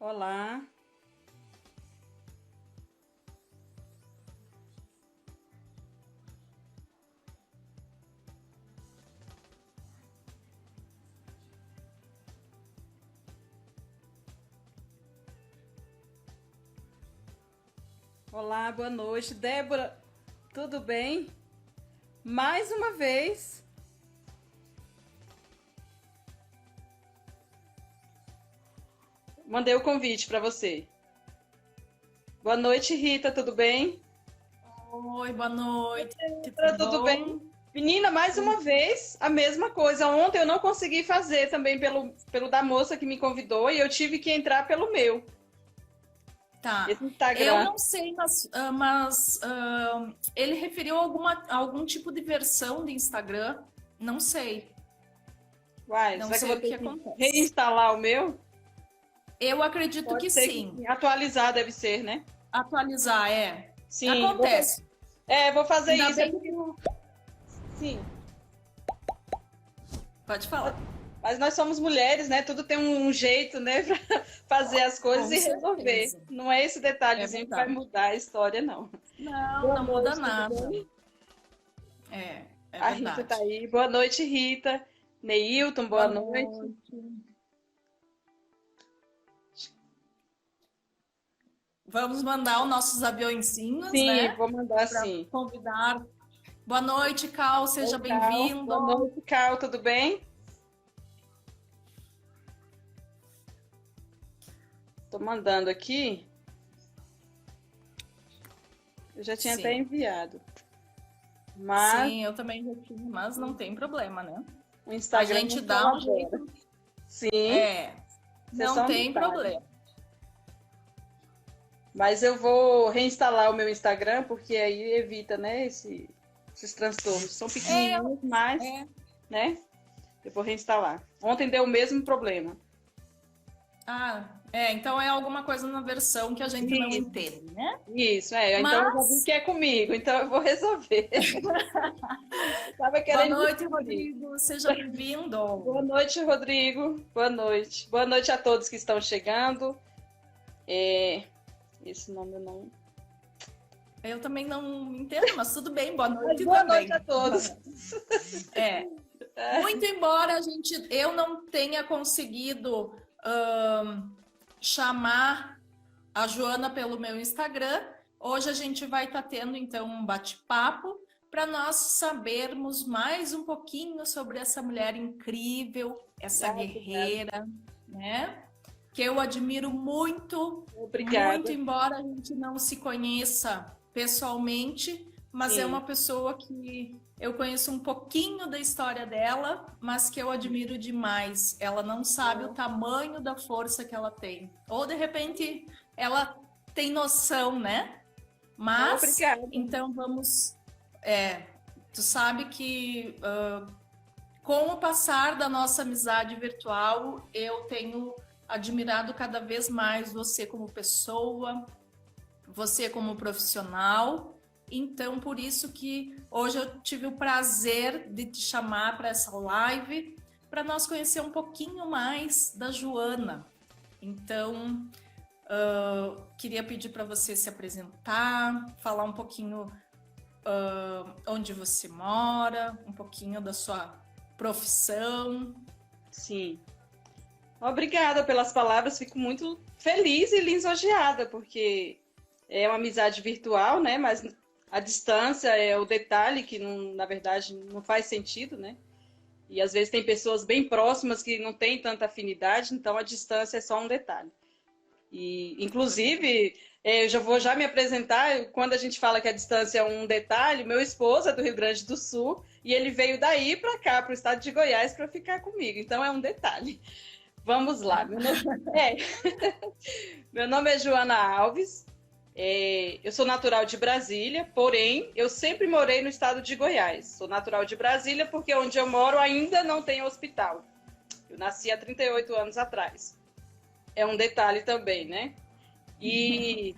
Olá. Olá, boa noite. Débora, tudo bem? Mais uma vez. Mandei o convite para você. Boa noite, Rita, tudo bem? Oi, boa noite, Tudo tudo bem? bom? Menina, mais uma vez, a mesma coisa. Ontem eu não consegui fazer também pelo da moça que me convidou e eu tive que entrar pelo meu, Tá. esse Eu Instagram. não sei, mas ele referiu algum tipo de versão de Instagram? Não sei. Uai, Não será que eu sei vou o ter que que acontece. reinstalar o meu? Eu acredito Pode que ser que sim. sim. Atualizar deve ser, né? Atualizar, é. Sim, Acontece. vou fazer Ainda isso. É bem porque, que. sim, Pode falar. mas nós somos mulheres, né? Tudo tem um jeito, né, para fazer as coisas Com e resolver. certeza. Não é esse É detalhezinho que vai verdade. mudar a história, não. Não, Boa não muda noite, tudo nada. bem? É A Rita tá verdade. aí. Boa noite, Rita. Neilton, boa Boa noite. noite. Vamos mandar os nossos aviõezinhos, Sim, né? vou mandar Para sim. convidar. Boa noite, Cal, Oi, seja Cal. bem-vindo. Boa noite, Cal, tudo bem? Tô mandando aqui. Eu já tinha até Sim, enviado. Mas sim, eu também já tinha, mas não tem problema, né? o A Instagram gente não dá um colabora. jeito, Sim, é, isso é não só um tem detalhe. problema. Mas eu vou reinstalar o meu Instagram, porque aí evita, né, esses transtornos. São É, pequenininhos, mas, é, né, eu vou reinstalar. Ontem deu o mesmo problema. então é alguma coisa na versão que a gente não Isso, entende, né? isso, é. Então eu já vi Mas, que é comigo, então eu vou resolver. Eu tava boa querendo noite, descobrir. Rodrigo, seja Boa bem-vindo. noite, Rodrigo. Boa noite. Boa noite a todos que estão chegando. É, esse nome eu não. Eu também não entendo, mas tudo bem, boa Mas noite boa noite a também. todos. É, muito embora eu não tenha conseguido chamar a Joana pelo meu Instagram, hoje a gente vai estar tendo então um bate-papo para nós sabermos mais um pouquinho sobre essa mulher incrível, essa Ah, obrigada. guerreira, né? Que eu admiro muito, muito Obrigada. embora a gente não se conheça pessoalmente, mas é Sim. uma pessoa que eu conheço um pouquinho da história dela, mas que eu admiro demais. Ela não sabe o tamanho da força que ela tem. Ou de repente ela tem noção, né? Mas Obrigada. então vamos. É, tu sabe que com o passar da nossa amizade virtual, eu tenho admirado cada vez mais você como pessoa, você como profissional. Então, por isso que hoje eu tive o prazer de te chamar para essa live, para nós conhecer um pouquinho mais da Joana. Então, queria pedir para você se apresentar, falar um pouquinho onde você mora, um pouquinho da sua profissão. Sim. Obrigada pelas palavras. Fico muito feliz e lisonjeada, porque é uma amizade virtual, né? Mas a distância é o detalhe que, não, na verdade, não faz sentido, né? E às vezes tem pessoas bem próximas que não têm tanta afinidade, então a distância é só um detalhe. E, inclusive, eu já vou me apresentar. Quando a gente fala que a distância é um detalhe, meu esposo é do Rio Grande do Sul e ele veio daí para cá, para o estado de Goiás, para ficar comigo. Então é um detalhe. Vamos lá. É, meu nome é Joana Alves. Eu sou natural de Brasília, porém eu sempre morei no estado de Goiás. Sou natural de Brasília porque onde eu moro ainda não tem hospital. Eu nasci há 38 anos atrás. É um detalhe também, né? E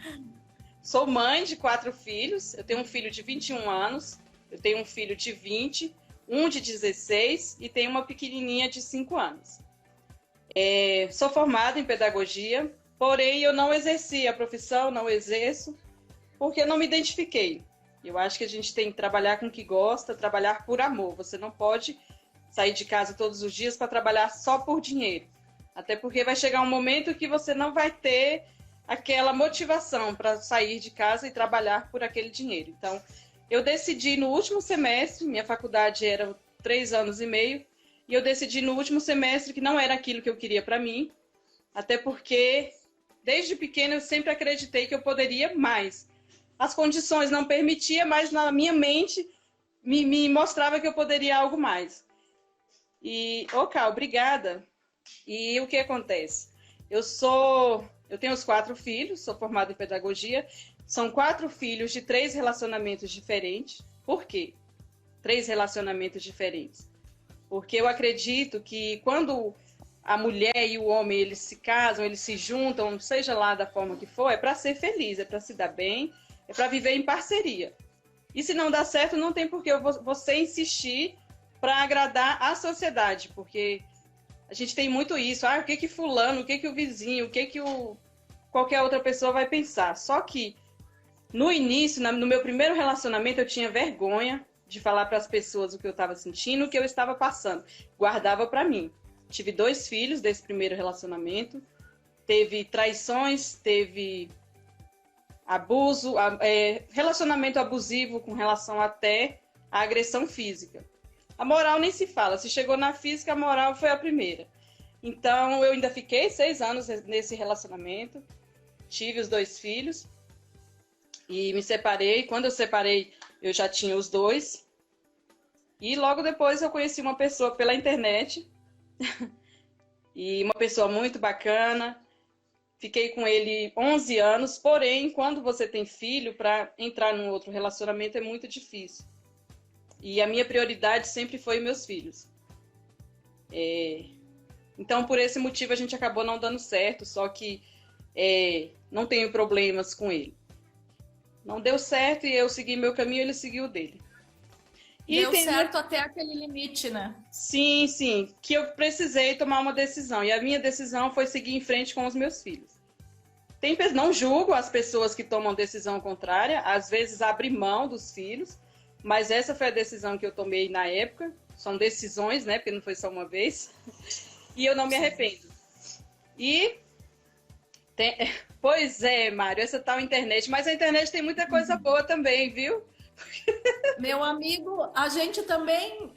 sou mãe de 4 filhos. Eu tenho um filho de 21 anos, eu tenho um filho de 20, um de 16 e tenho uma pequenininha de 5 anos. Sou formada em pedagogia, porém eu não exerci a profissão, não exerço, porque eu não me identifiquei. Eu acho que a gente tem que trabalhar com o que gosta, trabalhar por amor. Você não pode sair de casa todos os dias para trabalhar só por dinheiro. Até porque vai chegar um momento que você não vai ter aquela motivação para sair de casa e trabalhar por aquele dinheiro. Então, eu decidi no último semestre, minha faculdade era 3 anos e meio, e eu decidi no último semestre que não era aquilo que eu queria para mim, até porque desde pequena eu sempre acreditei que eu poderia mais. As condições não permitiam, mas na minha mente me mostrava que eu poderia algo mais. E, Ká, obrigada. E o que acontece? Eu tenho os 4 filhos, sou formada em pedagogia, são 4 filhos de 3 relacionamentos diferentes. Por quê? 3 relacionamentos diferentes. Porque eu acredito que quando a mulher e o homem eles se casam, eles se juntam, seja lá da forma que for, é para ser feliz, é para se dar bem, é para viver em parceria. E se não dá certo, não tem por que você insistir para agradar a sociedade, porque a gente tem muito isso. O que fulano, o que o vizinho, qualquer outra pessoa vai pensar. Só que no início, no meu primeiro relacionamento, eu tinha vergonha de falar para as pessoas o que eu estava sentindo, o que eu estava passando. Guardava para mim. Tive 2 filhos desse primeiro relacionamento. Teve traições, teve abuso, relacionamento abusivo com relação até à agressão física. A moral nem se fala. Se chegou na física, a moral foi a primeira. Então, eu ainda fiquei 6 anos nesse relacionamento. Tive os 2 filhos. E me separei. Quando eu separei, eu já tinha os 2. E logo depois eu conheci uma pessoa pela internet. E uma pessoa muito bacana. Fiquei com ele 11 anos. Porém, quando você tem filho, para entrar num outro relacionamento é muito difícil. E a minha prioridade sempre foi meus filhos. Então, por esse motivo, a gente acabou não dando certo, só que não tenho problemas com ele. Não deu certo e eu segui meu caminho, ele seguiu o dele. E deu certo até aquele limite, né? Sim, sim, que eu precisei tomar uma decisão. E a minha decisão foi seguir em frente com os meus filhos. Não julgo as pessoas que tomam decisão contrária, às vezes abrem mão dos filhos, mas essa foi a decisão que eu tomei na época. São decisões, né? Porque não foi só uma vez. E eu não me arrependo. Pois é, Mário, essa tal internet. Mas a internet tem muita coisa boa também, viu? Meu amigo, a gente também,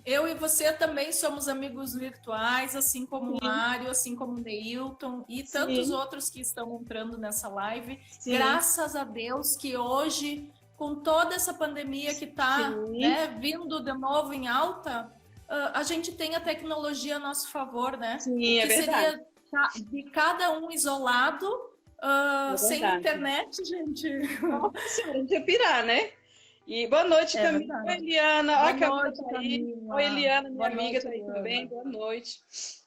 eu e você também somos amigos virtuais, assim como o Mário, assim como o Neilton e tantos outros que estão entrando nessa live. Sim. Graças a Deus que hoje, com toda essa pandemia que está, né, vindo de novo em alta, a gente tem a tecnologia a nosso favor, né? Sim, é verdade. Seria de cada um isolado, sem internet, gente. Nossa, a gente ia pirar, né? E boa noite, Camila. Oi, Eliana. Boa noite, Camila. Oi, Eliana, minha amiga, tá aí também. Boa noite.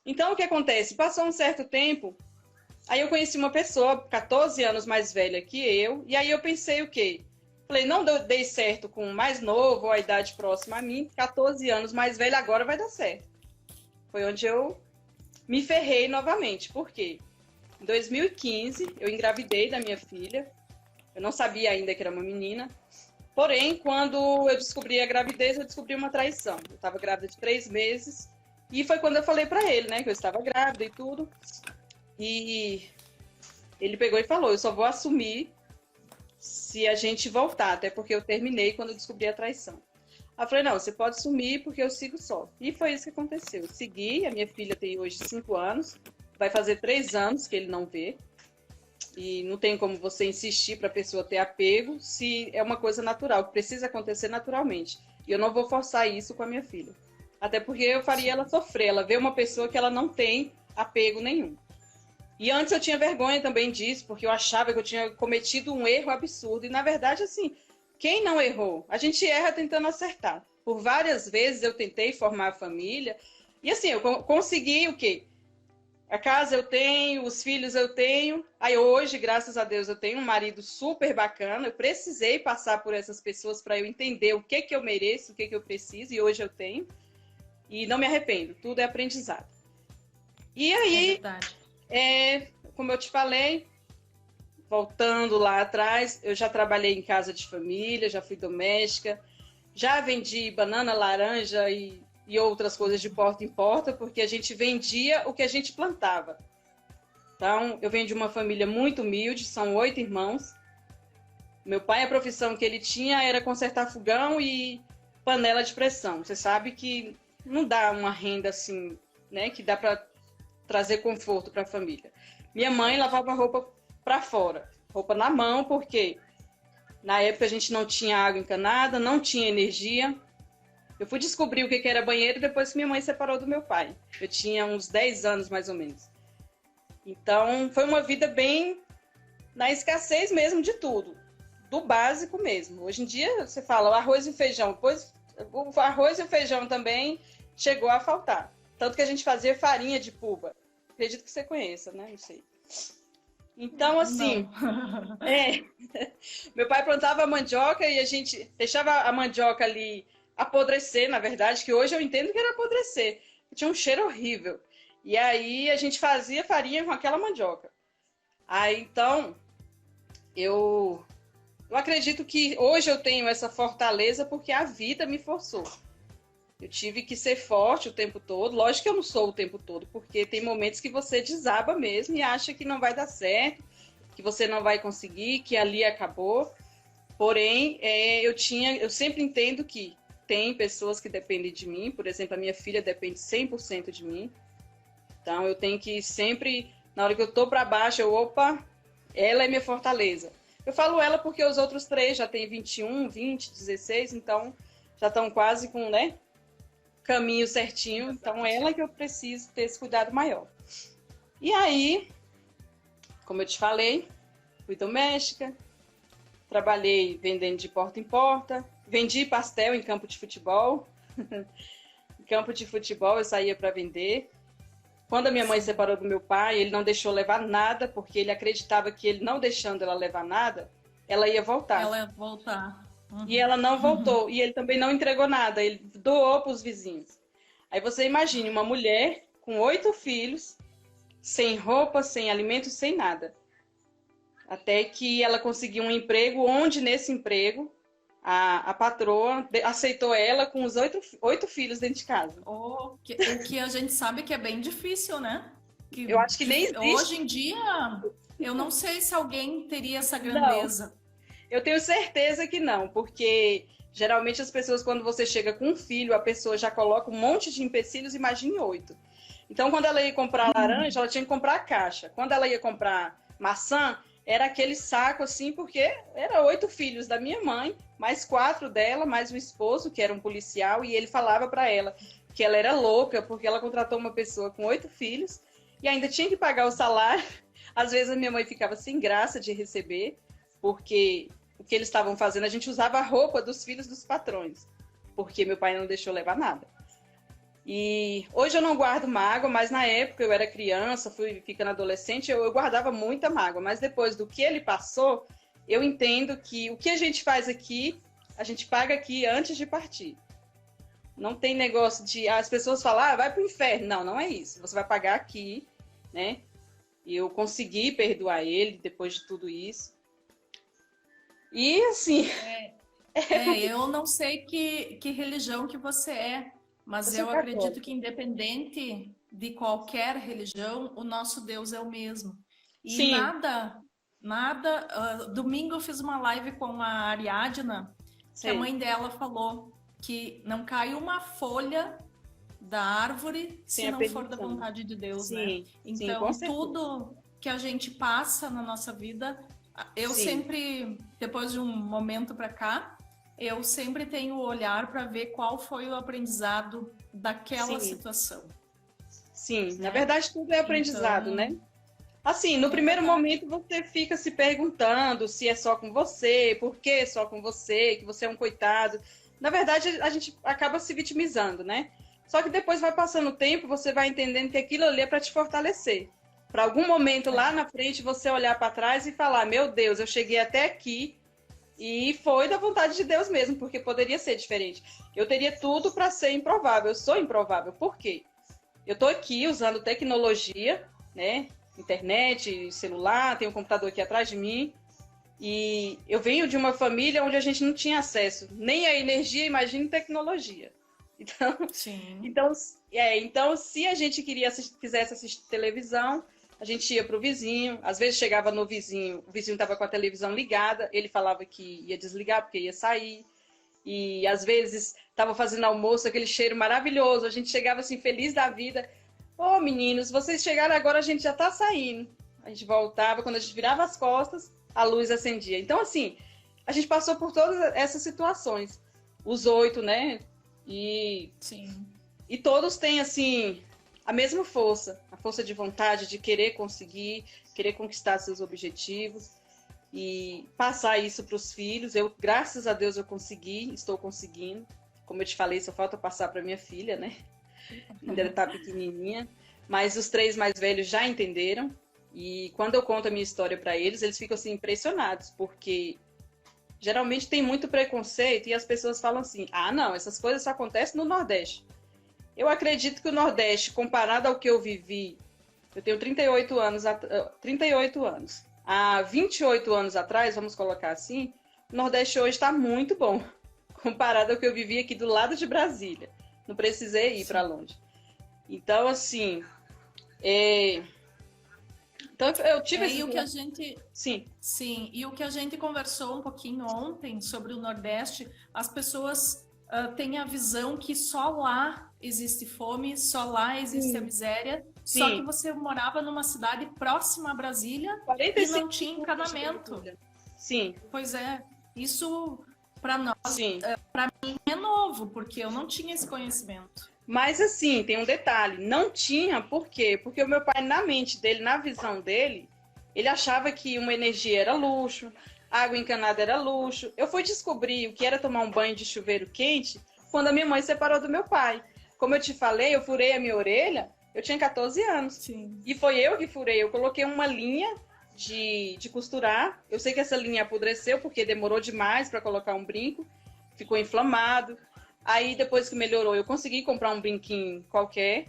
Então, o que acontece? Passou um certo tempo, aí eu conheci uma pessoa 14 anos mais velha que eu, e aí eu pensei o quê? Falei, não dei certo com o mais novo, ou a idade próxima a mim, 14 anos mais velha, agora vai dar certo. Foi onde eu me ferrei novamente. Por quê? Em 2015, eu engravidei da minha filha. Eu não sabia ainda que era uma menina. Porém, quando eu descobri a gravidez, eu descobri uma traição. Eu estava grávida de 3 meses. E foi quando eu falei para ele, né, que eu estava grávida e tudo. E ele pegou e falou, eu só vou assumir se a gente voltar, até porque eu terminei quando eu descobri a traição. Aí eu falei, não, você pode sumir porque eu sigo só. E foi isso que aconteceu. Eu segui, a minha filha tem hoje 5 anos, vai fazer 3 anos que ele não vê. E não tem como você insistir para a pessoa ter apego se é uma coisa natural, que precisa acontecer naturalmente. E eu não vou forçar isso com a minha filha. Até porque eu faria ela sofrer, ela vê uma pessoa que ela não tem apego nenhum. E antes eu tinha vergonha também disso, porque eu achava que eu tinha cometido um erro absurdo. E na verdade, assim, quem não errou? A gente erra tentando acertar. Por várias vezes eu tentei formar a família. E assim, eu consegui o quê? A casa eu tenho, os filhos eu tenho. Aí hoje, graças a Deus, eu tenho um marido super bacana. Eu precisei passar por essas pessoas para eu entender o que eu mereço, o que eu preciso. E hoje eu tenho. E não me arrependo. Tudo é aprendizado. E aí, como eu te falei, voltando lá atrás, eu já trabalhei em casa de família, já fui doméstica, já vendi banana, laranja e outras coisas de porta em porta, porque a gente vendia o que a gente plantava. Então, eu venho de uma família muito humilde, são 8 irmãos. Meu pai, a profissão que ele tinha era consertar fogão e panela de pressão. Você sabe que não dá uma renda assim, né, que dá para trazer conforto para a família. Minha mãe lavava roupa para fora, roupa na mão, porque na época a gente não tinha água encanada, não tinha energia. Eu fui descobrir o que era banheiro depois que minha mãe separou do meu pai. Eu tinha uns 10 anos, mais ou menos. Então, foi uma vida bem na escassez mesmo de tudo, do básico mesmo. Hoje em dia, você fala o arroz e o feijão, pois o arroz e o feijão também chegou a faltar. Tanto que a gente fazia farinha de puba. Acredito que você conheça, né? Não sei. Então, assim, meu pai plantava mandioca e a gente deixava a mandioca ali apodrecer, na verdade, que hoje eu entendo que era apodrecer. Tinha um cheiro horrível. E aí a gente fazia farinha com aquela mandioca. Aí, então, eu acredito que hoje eu tenho essa fortaleza porque a vida me forçou. Eu tive que ser forte o tempo todo. Lógico que eu não sou o tempo todo, porque tem momentos que você desaba mesmo e acha que não vai dar certo, que você não vai conseguir, que ali acabou. Porém, eu sempre entendo que tem pessoas que dependem de mim. Por exemplo, a minha filha depende 100% de mim. Então, eu tenho que sempre, na hora que eu tô para baixo, ela é minha fortaleza. Eu falo ela porque os outros 3 já têm 21, 20, 16, então já estão quase com, né, caminho certinho. Então, ela que eu preciso ter esse cuidado maior. E aí, como eu te falei, fui doméstica, trabalhei vendendo de porta em porta, vendi pastel em campo de futebol. Em campo de futebol eu saía para vender. Quando a minha mãe separou do meu pai, ele não deixou levar nada, porque ele acreditava que ele não deixando ela levar nada, ela ia voltar. Ela ia voltar. Uhum. E ela não voltou. E ele também não entregou nada, ele doou para os vizinhos. Aí você imagine uma mulher com 8 filhos, sem roupa, sem alimento, sem nada. Até que ela conseguiu um emprego, onde nesse emprego a patroa aceitou ela com os 8 filhos dentro de casa. O que a gente sabe que é bem difícil, né? Eu acho que nem existe. Hoje em dia, eu não sei se alguém teria essa grandeza. Não. Eu tenho certeza que não, porque geralmente as pessoas, quando você chega com um filho, a pessoa já coloca um monte de empecilhos, imagine 8. Então, quando ela ia comprar laranja, ela tinha que comprar a caixa. Quando ela ia comprar maçã, era aquele saco assim, porque era 8 filhos da minha mãe, mais 4 dela, mais o esposo, que era um policial, e ele falava para ela que ela era louca, porque ela contratou uma pessoa com 8 filhos, e ainda tinha que pagar o salário. Às vezes a minha mãe ficava sem graça de receber, porque o que eles estavam fazendo, a gente usava a roupa dos filhos dos patrões, porque meu pai não deixou levar nada. E hoje eu não guardo mágoa, mas na época eu era criança, fui ficando adolescente, eu guardava muita mágoa. Mas depois do que ele passou, eu entendo que o que a gente faz aqui, a gente paga aqui antes de partir. Não tem negócio de... As pessoas falam, vai pro inferno. Não, não é isso. Você vai pagar aqui, né? E eu consegui perdoar ele depois de tudo isso. E assim... Eu não sei que religião que você é. Mas eu acredito que independente de qualquer religião, o nosso Deus é o mesmo. E Sim. Domingo eu fiz uma live com a Ariadna, que a mãe dela falou que não cai uma folha da árvore se não for da vontade de Deus, né? Então, tudo que a gente passa na nossa vida, eu sempre, depois de um momento para cá, eu sempre tenho o olhar para ver qual foi o aprendizado daquela situação. Sim, né? Na verdade tudo é aprendizado, então, né? Assim, no primeiro momento você fica se perguntando se é só com você, por que só com você, que você é um coitado. Na verdade, a gente acaba se vitimizando, né? Só que depois vai passando o tempo, você vai entendendo que aquilo ali é para te fortalecer. Para algum momento lá na frente você olhar para trás e falar, meu Deus, eu cheguei até aqui, e foi da vontade de Deus mesmo, porque poderia ser diferente. Eu teria tudo para ser improvável. Eu sou improvável. Por quê? Eu estou aqui usando tecnologia, né? internet, celular, tenho um computador aqui atrás de mim. E eu venho de uma família onde a gente não tinha acesso nem à energia, imagine tecnologia. Então, Sim. então se a gente quisesse assistir televisão, a gente ia para o vizinho. Às vezes chegava no vizinho, o vizinho estava com a televisão ligada, ele falava que ia desligar porque ia sair. E às vezes estava fazendo almoço, aquele cheiro maravilhoso, a gente chegava assim feliz da vida. Ô, meninos, vocês chegaram agora, a gente já está saindo. A gente voltava, quando a gente virava as costas, a luz acendia. Então, assim, a gente passou por todas essas situações. Os 8, né? Sim. E todos têm, assim, a mesma força. A força de vontade de querer conseguir, querer conquistar seus objetivos e passar isso para os filhos. Eu, graças a Deus, eu consegui, estou conseguindo. Como eu te falei, só falta passar para minha filha, né? Ainda está pequenininha. Mas os 3 mais velhos já entenderam. E quando eu conto a minha história para eles, eles ficam assim impressionados, porque geralmente tem muito preconceito e as pessoas falam assim: ah, não, essas coisas só acontecem no Nordeste. Eu acredito que o Nordeste, comparado ao que eu vivi, eu tenho 38 anos. Há 28 anos atrás, vamos colocar assim, o Nordeste hoje está muito bom, comparado ao que eu vivi aqui do lado de Brasília. Não precisei ir para longe. Então, assim, então eu tive e o que a gente sim, e o que a gente conversou um pouquinho ontem sobre o Nordeste, as pessoas têm a visão que só lá existe fome, só lá existe a miséria, só que você morava numa cidade próxima a Brasília e não tinha encanamento. Sim. Pois é, isso para nós, para mim é novo, porque eu não tinha esse conhecimento. Mas assim, tem um detalhe, não tinha, por quê? Porque o meu pai, na mente dele, na visão dele, ele achava que uma energia era luxo, água encanada era luxo. Eu fui descobrir o que era tomar um banho de chuveiro quente quando a minha mãe separou do meu pai. Como eu te falei, eu furei a minha orelha, eu tinha 14 anos. Sim. E foi eu que furei, eu coloquei uma linha de costurar. Eu sei que essa linha apodreceu porque demorou demais para colocar um brinco, ficou inflamado. Aí, depois que melhorou, eu consegui comprar um brinquinho qualquer.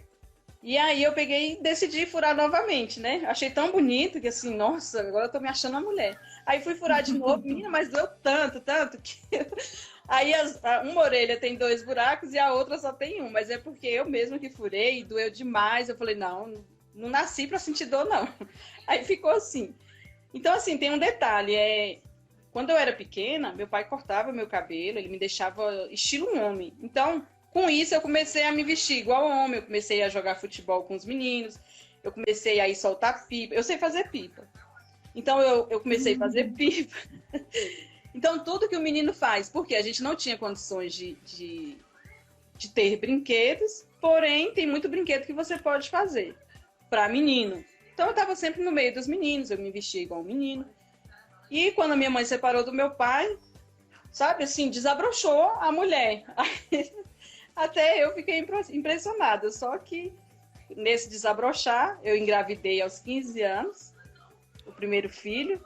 E aí, eu peguei e decidi furar novamente, né? Achei tão bonito que, assim, nossa, agora eu tô me achando a mulher. Aí, fui furar de novo, menina, mas doeu tanto, que... Aí, uma orelha tem 2 buracos e a outra só tem um. Mas é porque eu mesma que furei, doeu demais. Eu falei, não nasci pra sentir dor, não. Aí, ficou assim. Então, assim, tem um detalhe, quando eu era pequena, meu pai cortava meu cabelo, ele me deixava estilo um homem. Então, com isso, eu comecei a me vestir igual homem, eu comecei a jogar futebol com os meninos, eu comecei a ir soltar pipa. Eu sei fazer pipa. Então, eu comecei a fazer pipa. Então, tudo que o menino faz, porque a gente não tinha condições de ter brinquedos, porém, tem muito brinquedo que você pode fazer para menino. Então, eu estava sempre no meio dos meninos, eu me vestia igual um menino. E quando a minha mãe separou do meu pai, sabe, assim, desabrochou a mulher. Até eu fiquei impressionada. Só que nesse desabrochar, eu engravidei aos 15 anos, o primeiro filho,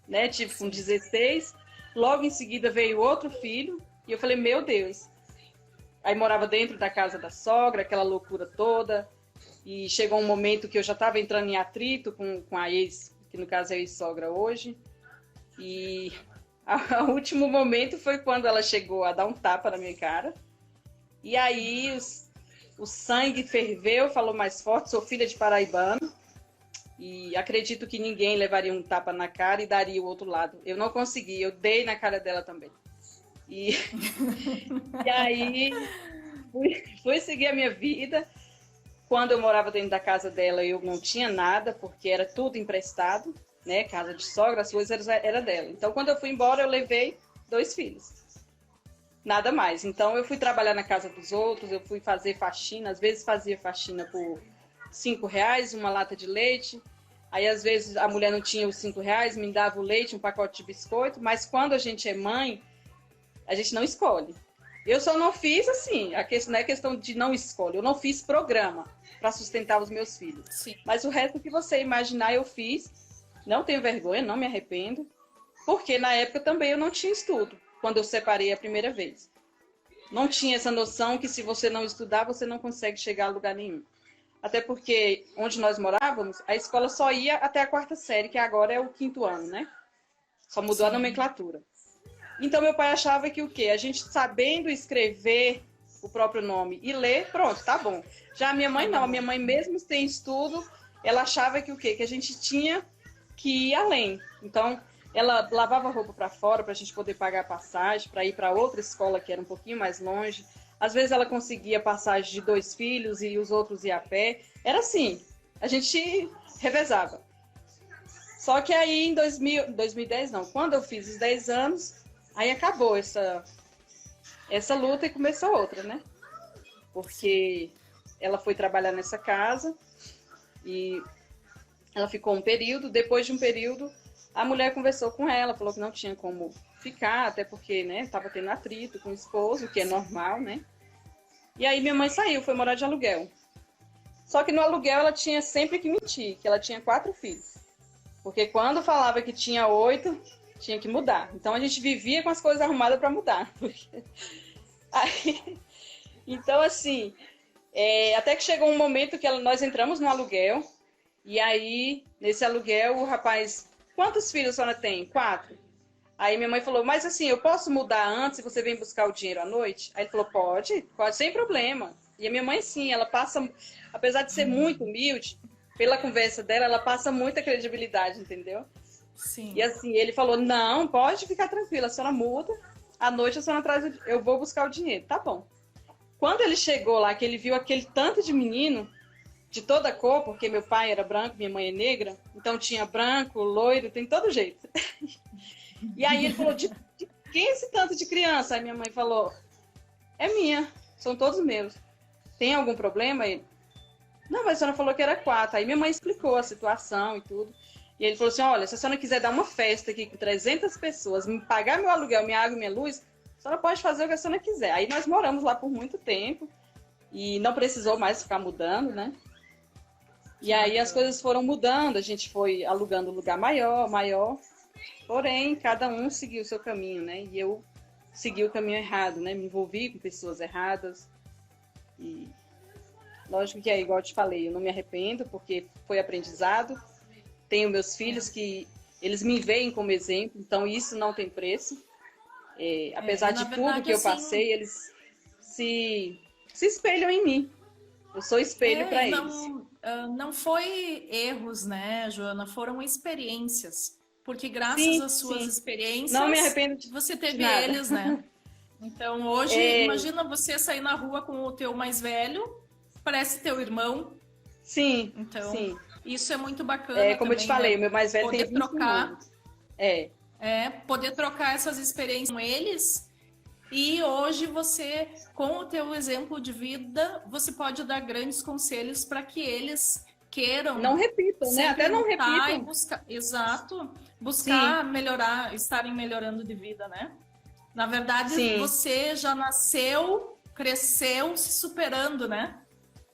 né? Tive com 16. Logo em seguida veio outro filho. E eu falei, meu Deus. Aí morava dentro da casa da sogra, aquela loucura toda. E chegou um momento que eu já estava entrando em atrito com a ex, que no caso é a ex-sogra hoje. E o último momento foi quando ela chegou a dar um tapa na minha cara. E aí o sangue ferveu, falou mais forte, sou filha de paraibano. E acredito que ninguém levaria um tapa na cara e daria o outro lado. Eu não consegui, eu dei na cara dela também. E aí fui seguir a minha vida. Quando eu morava dentro da casa dela, eu não tinha nada, porque era tudo emprestado. Né, casa de sogra, as coisas era dela. Então, quando eu fui embora, eu levei 2 filhos. Nada mais. Então, eu fui trabalhar na casa dos outros, eu fui fazer faxina. Às vezes, fazia faxina por R$5, uma lata de leite. Aí, às vezes, a mulher não tinha os R$5, me dava o leite, um pacote de biscoito. Mas, quando a gente é mãe, a gente não escolhe. Eu só não fiz, assim, não é questão de não escolhe. Eu não fiz programa para sustentar os meus filhos. Sim. Mas o resto que você imaginar, eu fiz. Não tenho vergonha, não me arrependo, porque na época também eu não tinha estudo, quando eu separei a primeira vez. Não tinha essa noção que se você não estudar, você não consegue chegar a lugar nenhum. até porque onde nós morávamos, a escola só ia até a 4ª série, que agora é o 5º ano, né? Só mudou a nomenclatura. Então, meu pai achava que o quê? A gente sabendo escrever o próprio nome e ler, pronto, tá bom. Já a minha mãe não, a minha mãe mesmo sem estudo, ela achava que o quê? Que a gente tinha que ir além. Então, ela lavava a roupa para fora para a gente poder pagar a passagem, para ir para outra escola que era um pouquinho mais longe. Às vezes ela conseguia passagem de 2 filhos e os outros iam a pé. Era assim, a gente revezava. Só que aí em 2010, não, quando eu fiz os 10 anos, aí acabou essa luta e começou outra, né? Porque ela foi trabalhar nessa casa e ela ficou um período. Depois de um período, a mulher conversou com ela, falou que não tinha como ficar, até porque, né, estava tendo atrito com o esposo, que é normal, né? E aí minha mãe saiu, foi morar de aluguel. Só que no aluguel ela tinha sempre que mentir, que ela tinha 4 filhos. Porque quando falava que tinha 8, tinha que mudar. Então a gente vivia com as coisas arrumadas para mudar. Aí, então, assim, até que chegou um momento que nós entramos no aluguel, e aí, nesse aluguel, o rapaz, quantos filhos a senhora tem? 4. Aí minha mãe falou, mas assim, eu posso mudar antes e você vem buscar o dinheiro à noite? Aí ele falou, pode, sem problema. E a minha mãe, sim, ela passa, apesar de ser muito humilde, pela conversa dela, ela passa muita credibilidade, entendeu? Sim. E assim, ele falou, não, pode ficar tranquila, a senhora muda, à noite a senhora traz, eu vou buscar o dinheiro, tá bom. Quando ele chegou lá, que ele viu aquele tanto de menino, de toda cor, porque meu pai era branco, minha mãe é negra, então tinha branco, loiro, tem todo jeito. E aí ele falou, de quem é esse tanto de criança? Aí minha mãe falou, é minha, são todos meus. Tem algum problema? Ele, não, mas a senhora falou que era 4. Aí minha mãe explicou a situação e tudo. E ele falou assim, olha, se a senhora quiser dar uma festa aqui com 300 pessoas, me pagar meu aluguel, minha água e minha luz, a senhora pode fazer o que a senhora quiser. Aí nós moramos lá por muito tempo e não precisou mais ficar mudando, né? E aí as coisas foram mudando, a gente foi alugando um lugar maior. Porém, cada um seguiu o seu caminho, né? E eu segui o caminho errado, né? Me envolvi com pessoas erradas. E lógico que é igual eu te falei, eu não me arrependo, porque foi aprendizado. Tenho meus filhos que eles me veem como exemplo, então isso não tem preço. Apesar de verdade, tudo que eu passei, eles se espelham em mim. Eu sou espelho para eles. Não foi erros, né, Joana? Foram experiências. Porque graças às suas experiências, não me arrependo você teve de nada. eles, né? Então hoje, imagina você sair na rua com o teu mais velho, parece teu irmão. Sim, então, sim. Isso é muito bacana como também, eu te falei, né? o meu mais velho Poder tem 21 anos. Poder trocar essas experiências com eles. E hoje você, com o teu exemplo de vida, você pode dar grandes conselhos para que eles queiram... Não repitam, né? Até não repitam. Buscar melhorar, estarem melhorando de vida, né? Na verdade, você já nasceu, cresceu, se superando, né?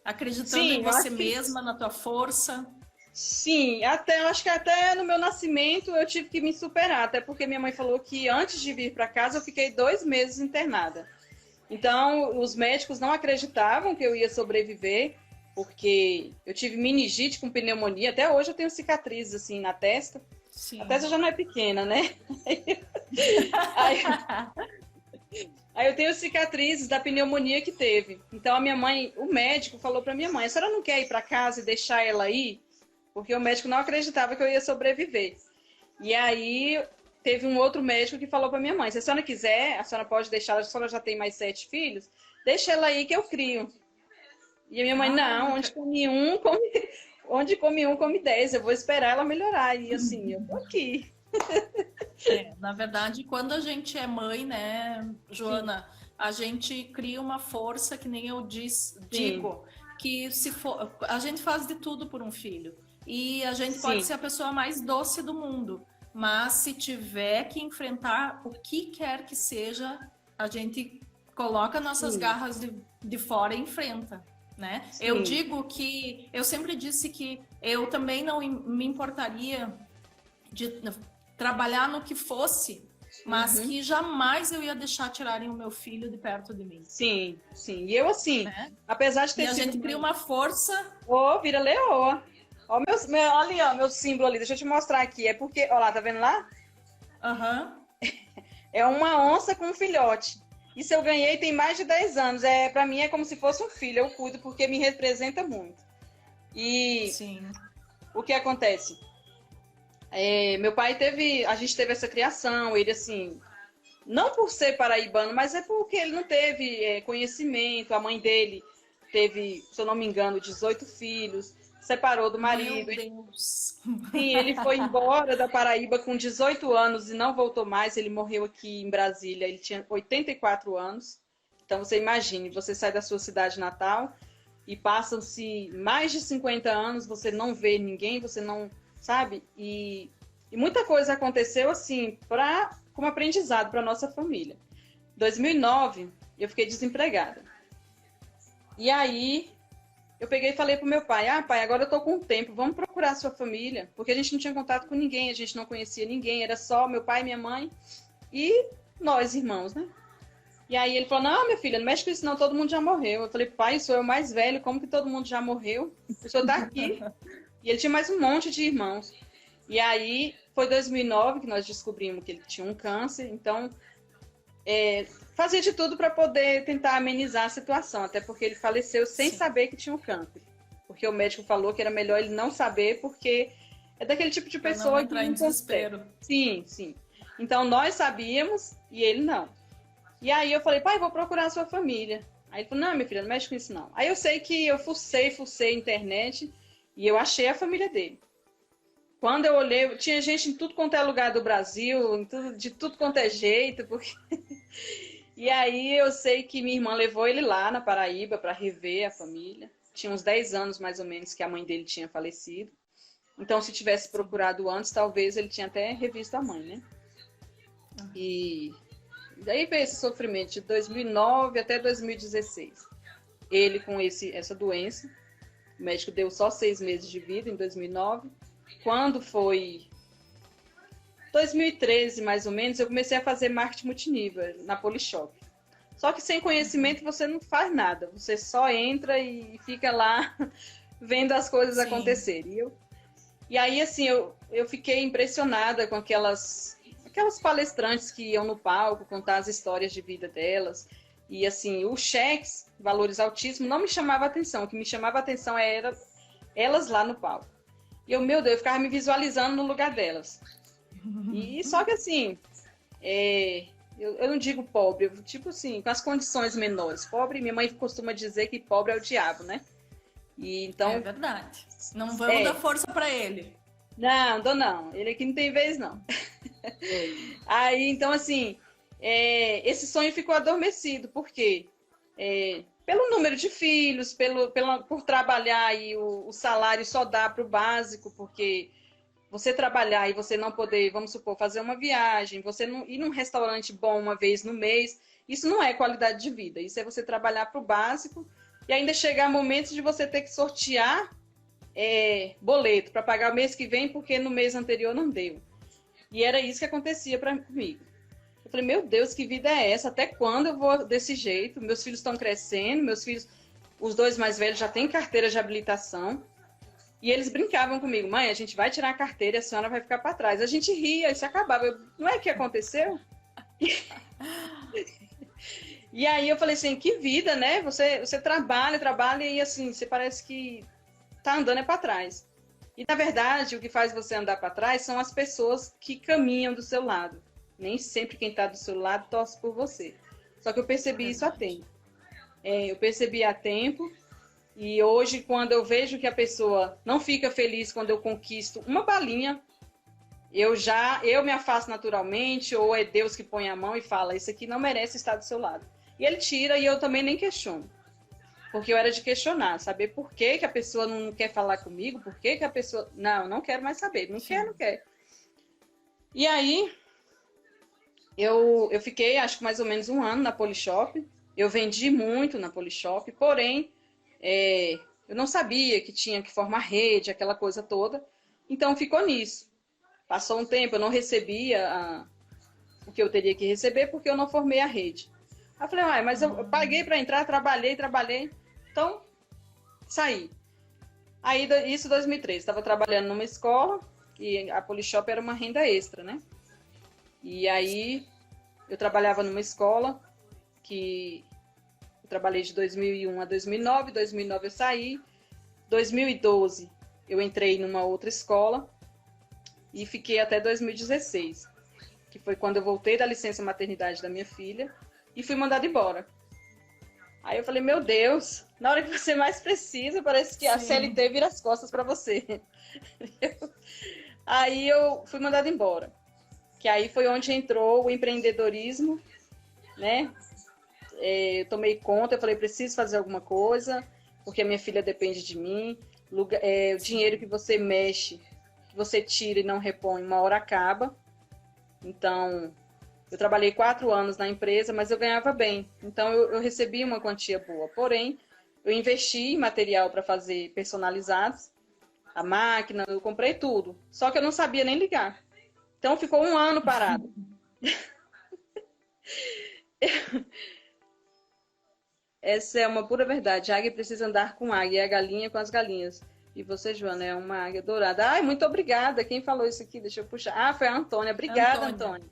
Acreditando em você mesma, na tua força. Sim, acho que até no meu nascimento eu tive que me superar, até porque minha mãe falou que antes de vir para casa eu fiquei 2 meses internada. Então, os médicos não acreditavam que eu ia sobreviver, porque eu tive meningite com pneumonia. Até hoje eu tenho cicatrizes assim na testa. Sim. A testa já não é pequena, né? Aí eu tenho cicatrizes da pneumonia que teve. Então a minha mãe, o médico falou para minha mãe, a senhora não quer ir para casa e deixar ela ir? Porque o médico não acreditava que eu ia sobreviver. E aí teve um outro médico que falou para minha mãe, se a senhora quiser, a senhora pode deixar, a senhora já tem mais 7 filhos, deixa ela aí que eu crio. E a minha mãe, não, onde come um, come 10, eu vou esperar ela melhorar. E assim, eu tô aqui. Na verdade, quando a gente é mãe, né, Joana, a gente cria uma força, que nem eu digo, que se for, a gente faz de tudo por um filho. E a gente pode ser a pessoa mais doce do mundo, mas se tiver que enfrentar o que quer que seja, a gente coloca nossas garras de fora e enfrenta, né? Eu digo que, eu sempre disse que eu também não me importaria de trabalhar no que fosse, mas que jamais eu ia deixar tirarem o meu filho de perto de mim. Sim, sim. E eu, assim, Né? apesar de ter E a sido... gente cria uma força. Ô, vira leoa. Ó, olha, ó, meu símbolo ali, deixa eu te mostrar aqui. É porque, ó lá, tá vendo lá? Aham. É uma onça com um filhote. Isso eu ganhei tem mais de 10 anos. Para mim é como se fosse um filho. Eu cuido porque me representa muito. E Sim. o que acontece? Meu pai a gente teve essa criação, ele assim, não por ser paraibano, mas é porque ele não teve conhecimento. A mãe dele teve, se eu não me engano, 18 filhos, separou do marido. Meu Deus. Sim, ele foi embora da Paraíba com 18 anos e não voltou mais. Ele morreu aqui em Brasília, ele tinha 84 anos. Então você imagine, você sai da sua cidade natal e passam-se mais de 50 anos, você não vê ninguém, você não sabe? E muita coisa aconteceu assim, como aprendizado para nossa família. Em 2009, eu fiquei desempregada. E aí eu peguei e falei pro meu pai, pai, agora eu tô com tempo, vamos procurar a sua família, porque a gente não tinha contato com ninguém, a gente não conhecia ninguém, era só meu pai, minha mãe e nós, irmãos, né? E aí ele falou, não, minha filha, não mexe com isso não, todo mundo já morreu. Eu falei, pai, sou eu mais velho, como que todo mundo já morreu? O senhor tá aqui. E ele tinha mais um monte de irmãos. E aí foi 2009 que nós descobrimos que ele tinha um câncer, então fazia de tudo para poder tentar amenizar a situação, até porque ele faleceu sem saber que tinha um câncer. Porque o médico falou que era melhor ele não saber, porque é daquele tipo de pessoa que não em desespero. Sim, sim. Então nós sabíamos e ele não. E aí eu falei, pai, vou procurar a sua família. Aí ele falou, não, minha filha, não mexe com isso não. Aí eu sei que eu fucei a internet e eu achei a família dele. Quando eu olhei, tinha gente em tudo quanto é lugar do Brasil, de tudo quanto é jeito, porque... E aí eu sei que minha irmã levou ele lá na Paraíba para rever a família. Tinha uns 10 anos, mais ou menos, que a mãe dele tinha falecido. Então, se tivesse procurado antes, talvez ele tinha até revisto a mãe, né? E daí veio esse sofrimento de 2009 até 2016. Ele com essa doença. O médico deu só 6 meses de vida em 2009. Quando foi 2013, mais ou menos, eu comecei a fazer marketing multinível na Polishop. Só que sem conhecimento você não faz nada. Você só entra e fica lá vendo as coisas acontecerem. E aí, assim, eu fiquei impressionada com aquelas palestrantes que iam no palco contar as histórias de vida delas. E, assim, os cheques, valores altíssimos, não me chamava atenção. O que me chamava atenção era elas lá no palco. E meu Deus, eu ficava me visualizando no lugar delas. E só que, assim, eu não digo pobre, tipo assim, com as condições menores. Pobre, minha mãe costuma dizer que pobre é o diabo, né? E, então, é verdade. Não vamos dar força para ele. Não, dou não. Ele aqui não tem vez, não. Aí, então, assim, esse sonho ficou adormecido. Por quê? Pelo número de filhos, por trabalhar e o salário só dá para o básico, porque você trabalhar e você não poder, vamos supor, fazer uma viagem, você não ir num restaurante bom uma vez no mês, isso não é qualidade de vida. Isso é você trabalhar para o básico e ainda chegar momentos de você ter que sortear boleto para pagar o mês que vem, porque no mês anterior não deu. E era isso que acontecia comigo. Eu falei, meu Deus, que vida é essa? Até quando eu vou desse jeito? Meus filhos estão crescendo, meus filhos, os 2 mais velhos já têm carteira de habilitação. E eles brincavam comigo, mãe, a gente vai tirar a carteira e a senhora vai ficar para trás. A gente ria, isso acabava. Não é que aconteceu? E aí eu falei assim, que vida, né? Você trabalha e assim, você parece que tá andando para trás. E na verdade, o que faz você andar para trás são as pessoas que caminham do seu lado. Nem sempre quem está do seu lado torce por você. Só que eu percebi isso a tempo. Eu percebi a tempo. E hoje, quando eu vejo que a pessoa não fica feliz quando eu conquisto uma balinha, eu me afasto naturalmente, ou é Deus que põe a mão e fala, isso aqui não merece estar do seu lado. E ele tira e eu também nem questiono. Porque eu era de questionar, saber por que a pessoa não quer falar comigo, por que a pessoa... Não quero mais saber, não quer. E aí, eu fiquei, acho que mais ou menos 1 ano na Polishop. Eu vendi muito na Polishop, porém, eu não sabia que tinha que formar rede, aquela coisa toda. Então, ficou nisso. Passou um tempo, eu não recebia que eu teria que receber porque eu não formei a rede. Aí eu falei, mas eu paguei para entrar, trabalhei, então saí. Aí, isso em 2013, estava trabalhando numa escola e a Polishop era uma renda extra, né? E aí eu trabalhava numa escola que eu trabalhei de 2001 a 2009, 2009 eu saí, 2012 eu entrei numa outra escola e fiquei até 2016, que foi quando eu voltei da licença maternidade da minha filha e fui mandada embora. Aí eu falei, meu Deus, na hora que você mais precisa, parece que a CLT vira as costas para você. Aí eu fui mandada embora, que aí foi onde entrou o empreendedorismo, né? Eu tomei conta, eu falei, preciso fazer alguma coisa, porque a minha filha depende de mim. O dinheiro que você mexe, que você tira e não repõe, uma hora acaba. Então, eu trabalhei 4 anos na empresa, mas eu ganhava bem. Então, eu recebi uma quantia boa. Porém, eu investi em material para fazer personalizados, a máquina, eu comprei tudo. Só que eu não sabia nem ligar. Então, ficou 1 ano parado. Essa é uma pura verdade. A águia precisa andar com águia, e a galinha com as galinhas. E você, Joana, é uma águia dourada. Ai, muito obrigada. Quem falou isso aqui? Deixa eu puxar. Ah, foi a Antônia. Obrigada, Antônia.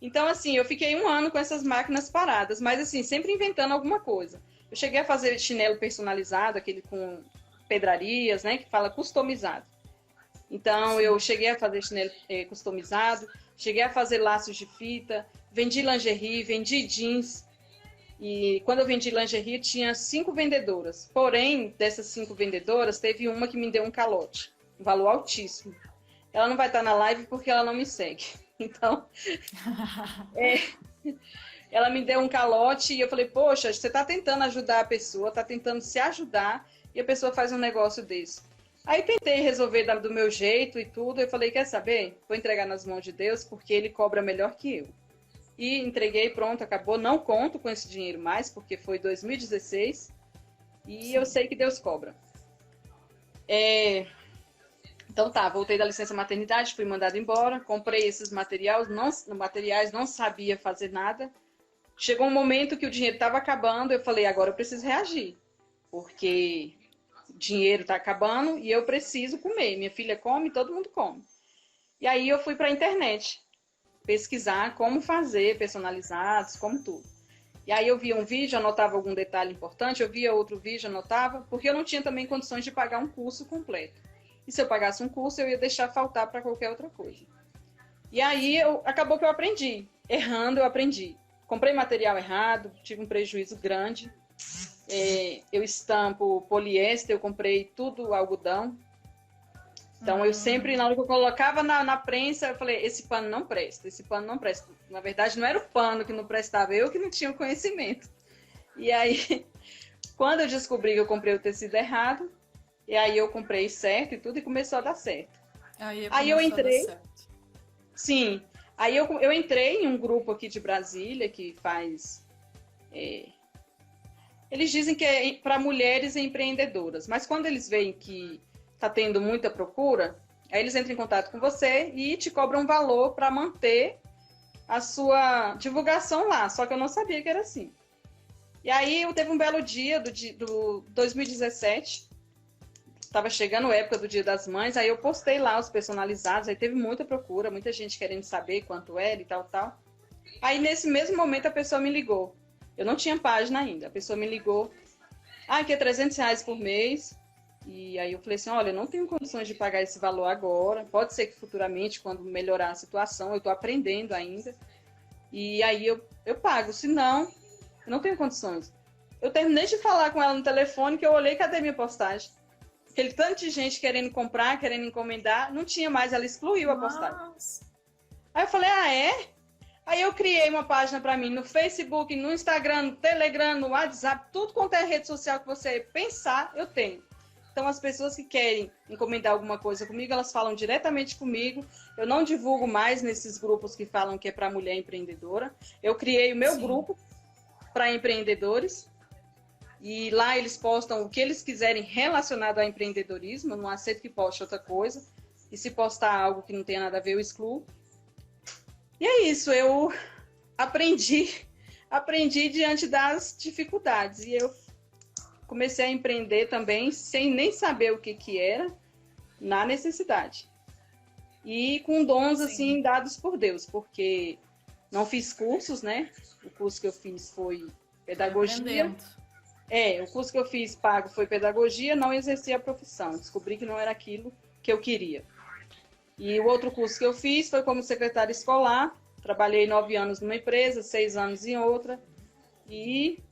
Então, assim, eu fiquei 1 ano com essas máquinas paradas, mas, assim, sempre inventando alguma coisa. Eu cheguei a fazer chinelo personalizado, aquele com pedrarias, né, que fala customizado. Então, eu cheguei a fazer chinelo customizado, cheguei a fazer laços de fita, vendi lingerie, vendi jeans. E quando eu vendi lingerie, tinha 5 vendedoras. Porém, dessas 5 vendedoras, teve uma que me deu um calote, um valor altíssimo. Ela não vai estar na live porque ela não me segue. Então, ela me deu um calote e eu falei, poxa, você está tentando ajudar a pessoa, está tentando se ajudar e a pessoa faz um negócio desse. Aí tentei resolver do meu jeito e tudo. Eu falei, quer saber? Vou entregar nas mãos de Deus porque Ele cobra melhor que eu. E entreguei, pronto, acabou. Não conto com esse dinheiro mais porque foi 2016 e eu sei que Deus cobra. Então tá, voltei da licença maternidade, fui mandada embora, comprei esses materiais, não sabia fazer nada. Chegou um momento que o dinheiro estava acabando, eu falei, agora eu preciso reagir, porque o dinheiro está acabando e eu preciso comer. Minha filha come, todo mundo come. E aí eu fui para a internet pesquisar como fazer personalizados, como tudo. E aí eu via um vídeo, anotava algum detalhe importante, eu via outro vídeo, anotava, porque eu não tinha também condições de pagar um curso completo. E se eu pagasse um curso, eu ia deixar faltar para qualquer outra coisa. E aí acabou que eu aprendi. Errando, eu aprendi. Comprei material errado, tive um prejuízo grande. Eu estampo poliéster, eu comprei tudo algodão. Então, eu sempre, na hora que eu colocava na prensa, eu falei, esse pano não presta, esse pano não presta. Na verdade, não era o pano que não prestava, eu que não tinha o conhecimento. E aí, quando eu descobri que eu comprei o tecido errado, e aí eu comprei certo e tudo, e começou a dar certo. Aí eu entrei. Sim. Aí eu entrei em um grupo aqui de Brasília que faz. Eles dizem que é para mulheres empreendedoras, mas quando eles veem que está tendo muita procura, aí eles entram em contato com você e te cobram um valor para manter a sua divulgação lá. Só que eu não sabia que era assim. E aí eu teve um belo dia do 2017. Estava chegando a época do Dia das Mães, aí eu postei lá os personalizados, aí teve muita procura, muita gente querendo saber quanto era e tal. Aí nesse mesmo momento a pessoa me ligou. Eu não tinha página ainda, a pessoa me ligou. Que é R$300 por mês. E aí eu falei assim, olha, eu não tenho condições de pagar esse valor agora, pode ser que futuramente, quando melhorar a situação, eu estou aprendendo ainda. E aí eu pago, se não, eu não tenho condições. Eu terminei de falar com ela no telefone, que eu olhei, cadê minha postagem? Aquele tanto de gente querendo comprar, querendo encomendar, não tinha mais, ela excluiu a postagem. Aí eu falei, é? Aí eu criei uma página para mim no Facebook, no Instagram, no Telegram, no WhatsApp, tudo quanto é rede social que você pensar, eu tenho. Então, as pessoas que querem encomendar alguma coisa comigo, elas falam diretamente comigo. Eu não divulgo mais nesses grupos que falam que é para mulher empreendedora. Eu criei o meu grupo para empreendedores. E lá eles postam o que eles quiserem relacionado ao empreendedorismo. Eu não aceito que poste outra coisa. E se postar algo que não tenha nada a ver, eu excluo. E é isso, eu aprendi, aprendi diante das dificuldades. E eu comecei a empreender também, sem nem saber o que que era, na necessidade. E com dons, Sim. assim, dados por Deus, porque não fiz cursos, né? O curso que eu fiz foi pedagogia. O curso que eu fiz pago foi pedagogia, não exerci a profissão. Descobri que não era aquilo que eu queria. E o outro curso que eu fiz foi como secretária escolar. Trabalhei 9 anos numa empresa, 6 anos em outra. E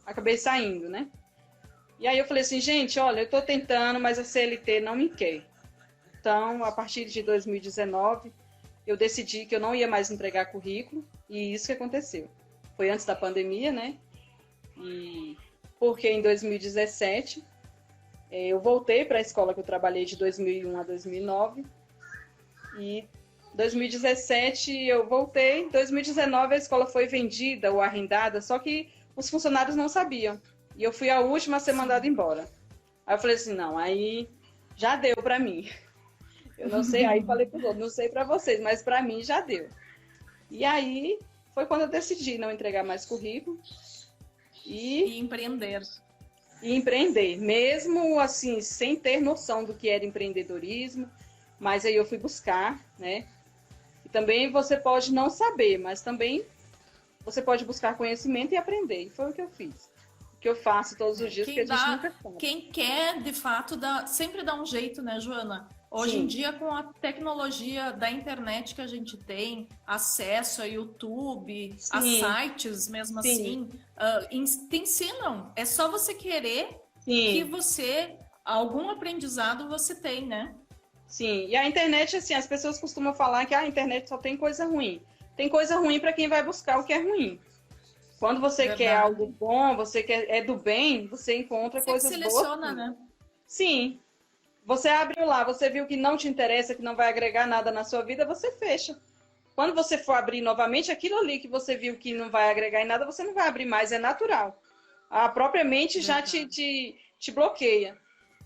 acabei saindo, né? E aí eu falei assim, gente, olha, eu estou tentando, mas a CLT não me quer. Então, a partir de 2019, eu decidi que eu não ia mais entregar currículo. E isso que aconteceu. Foi antes da pandemia, né? E porque em 2017 eu voltei para a escola que eu trabalhei de 2001 a 2009 e 2017 eu voltei, em 2019 a escola foi vendida ou arrendada, só que os funcionários não sabiam e eu fui a última a ser mandada embora. Aí eu falei assim, não, aí já deu para mim. Eu não sei, aí falei para os outros, não sei para vocês, mas para mim já deu. E aí foi quando eu decidi não entregar mais currículo. E empreender. E empreender, mesmo assim, sem ter noção do que era empreendedorismo, mas aí eu fui buscar, né? E também você pode não saber, mas também você pode buscar conhecimento e aprender. E foi o que eu fiz. O que eu faço todos os dias, porque a gente nunca sabe. Quem quer, de fato, sempre dá um jeito, né, Joana? Hoje em dia, com a tecnologia da internet que a gente tem, acesso a YouTube, a sites mesmo assim, te ensinam. É só você querer que você, algum aprendizado você tem, né? Sim, e a internet, assim, as pessoas costumam falar que a internet só tem coisa ruim. Tem coisa ruim para quem vai buscar o que é ruim. Quando você quer algo bom, você quer é do bem, você encontra coisas boas. Você seleciona, né? Sim. Você abriu lá, você viu que não te interessa, que não vai agregar nada na sua vida, você fecha. Quando você for abrir novamente, aquilo ali que você viu que não vai agregar em nada, você não vai abrir mais, é natural. A própria mente já te bloqueia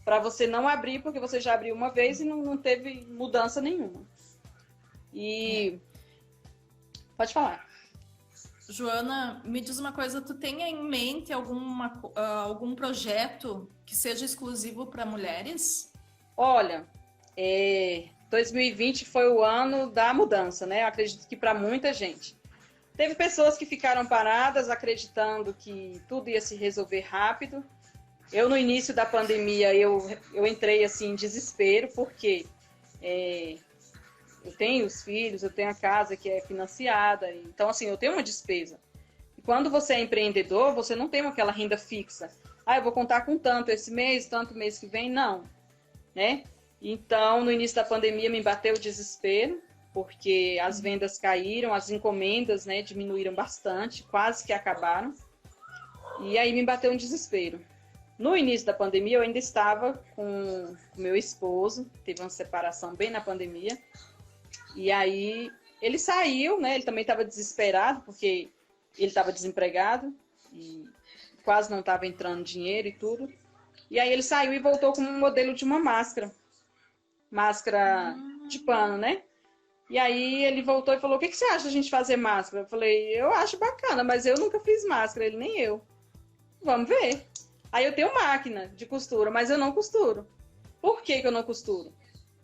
para você não abrir, porque você já abriu uma vez e não teve mudança nenhuma. E pode falar. Joana, me diz uma coisa, tu tem em mente algum projeto que seja exclusivo para mulheres? Olha, 2020 foi o ano da mudança, né? Eu acredito que para muita gente. Teve pessoas que ficaram paradas acreditando que tudo ia se resolver rápido. Eu, no início da pandemia, eu entrei assim em desespero, porque eu tenho os filhos, eu tenho a casa que é financiada, então assim, eu tenho uma despesa. E quando você é empreendedor, você não tem aquela renda fixa. Eu vou contar com tanto esse mês, tanto mês que vem, não. Né? Então, no início da pandemia, me bateu o desespero, porque as vendas caíram, as encomendas, né, diminuíram bastante, quase que acabaram. E aí me bateu um desespero. No início da pandemia, eu ainda estava com o meu esposo, teve uma separação bem na pandemia. E aí ele saiu, né? Ele também estava desesperado, porque ele estava desempregado e quase não estava entrando dinheiro e tudo. E aí ele saiu e voltou com um modelo de uma máscara. Máscara de pano, né? E aí ele voltou e falou, o que você acha da gente fazer máscara? Eu falei, eu acho bacana, mas eu nunca fiz máscara, ele nem eu. Vamos ver. Aí eu tenho máquina de costura, mas eu não costuro. Por que eu não costuro?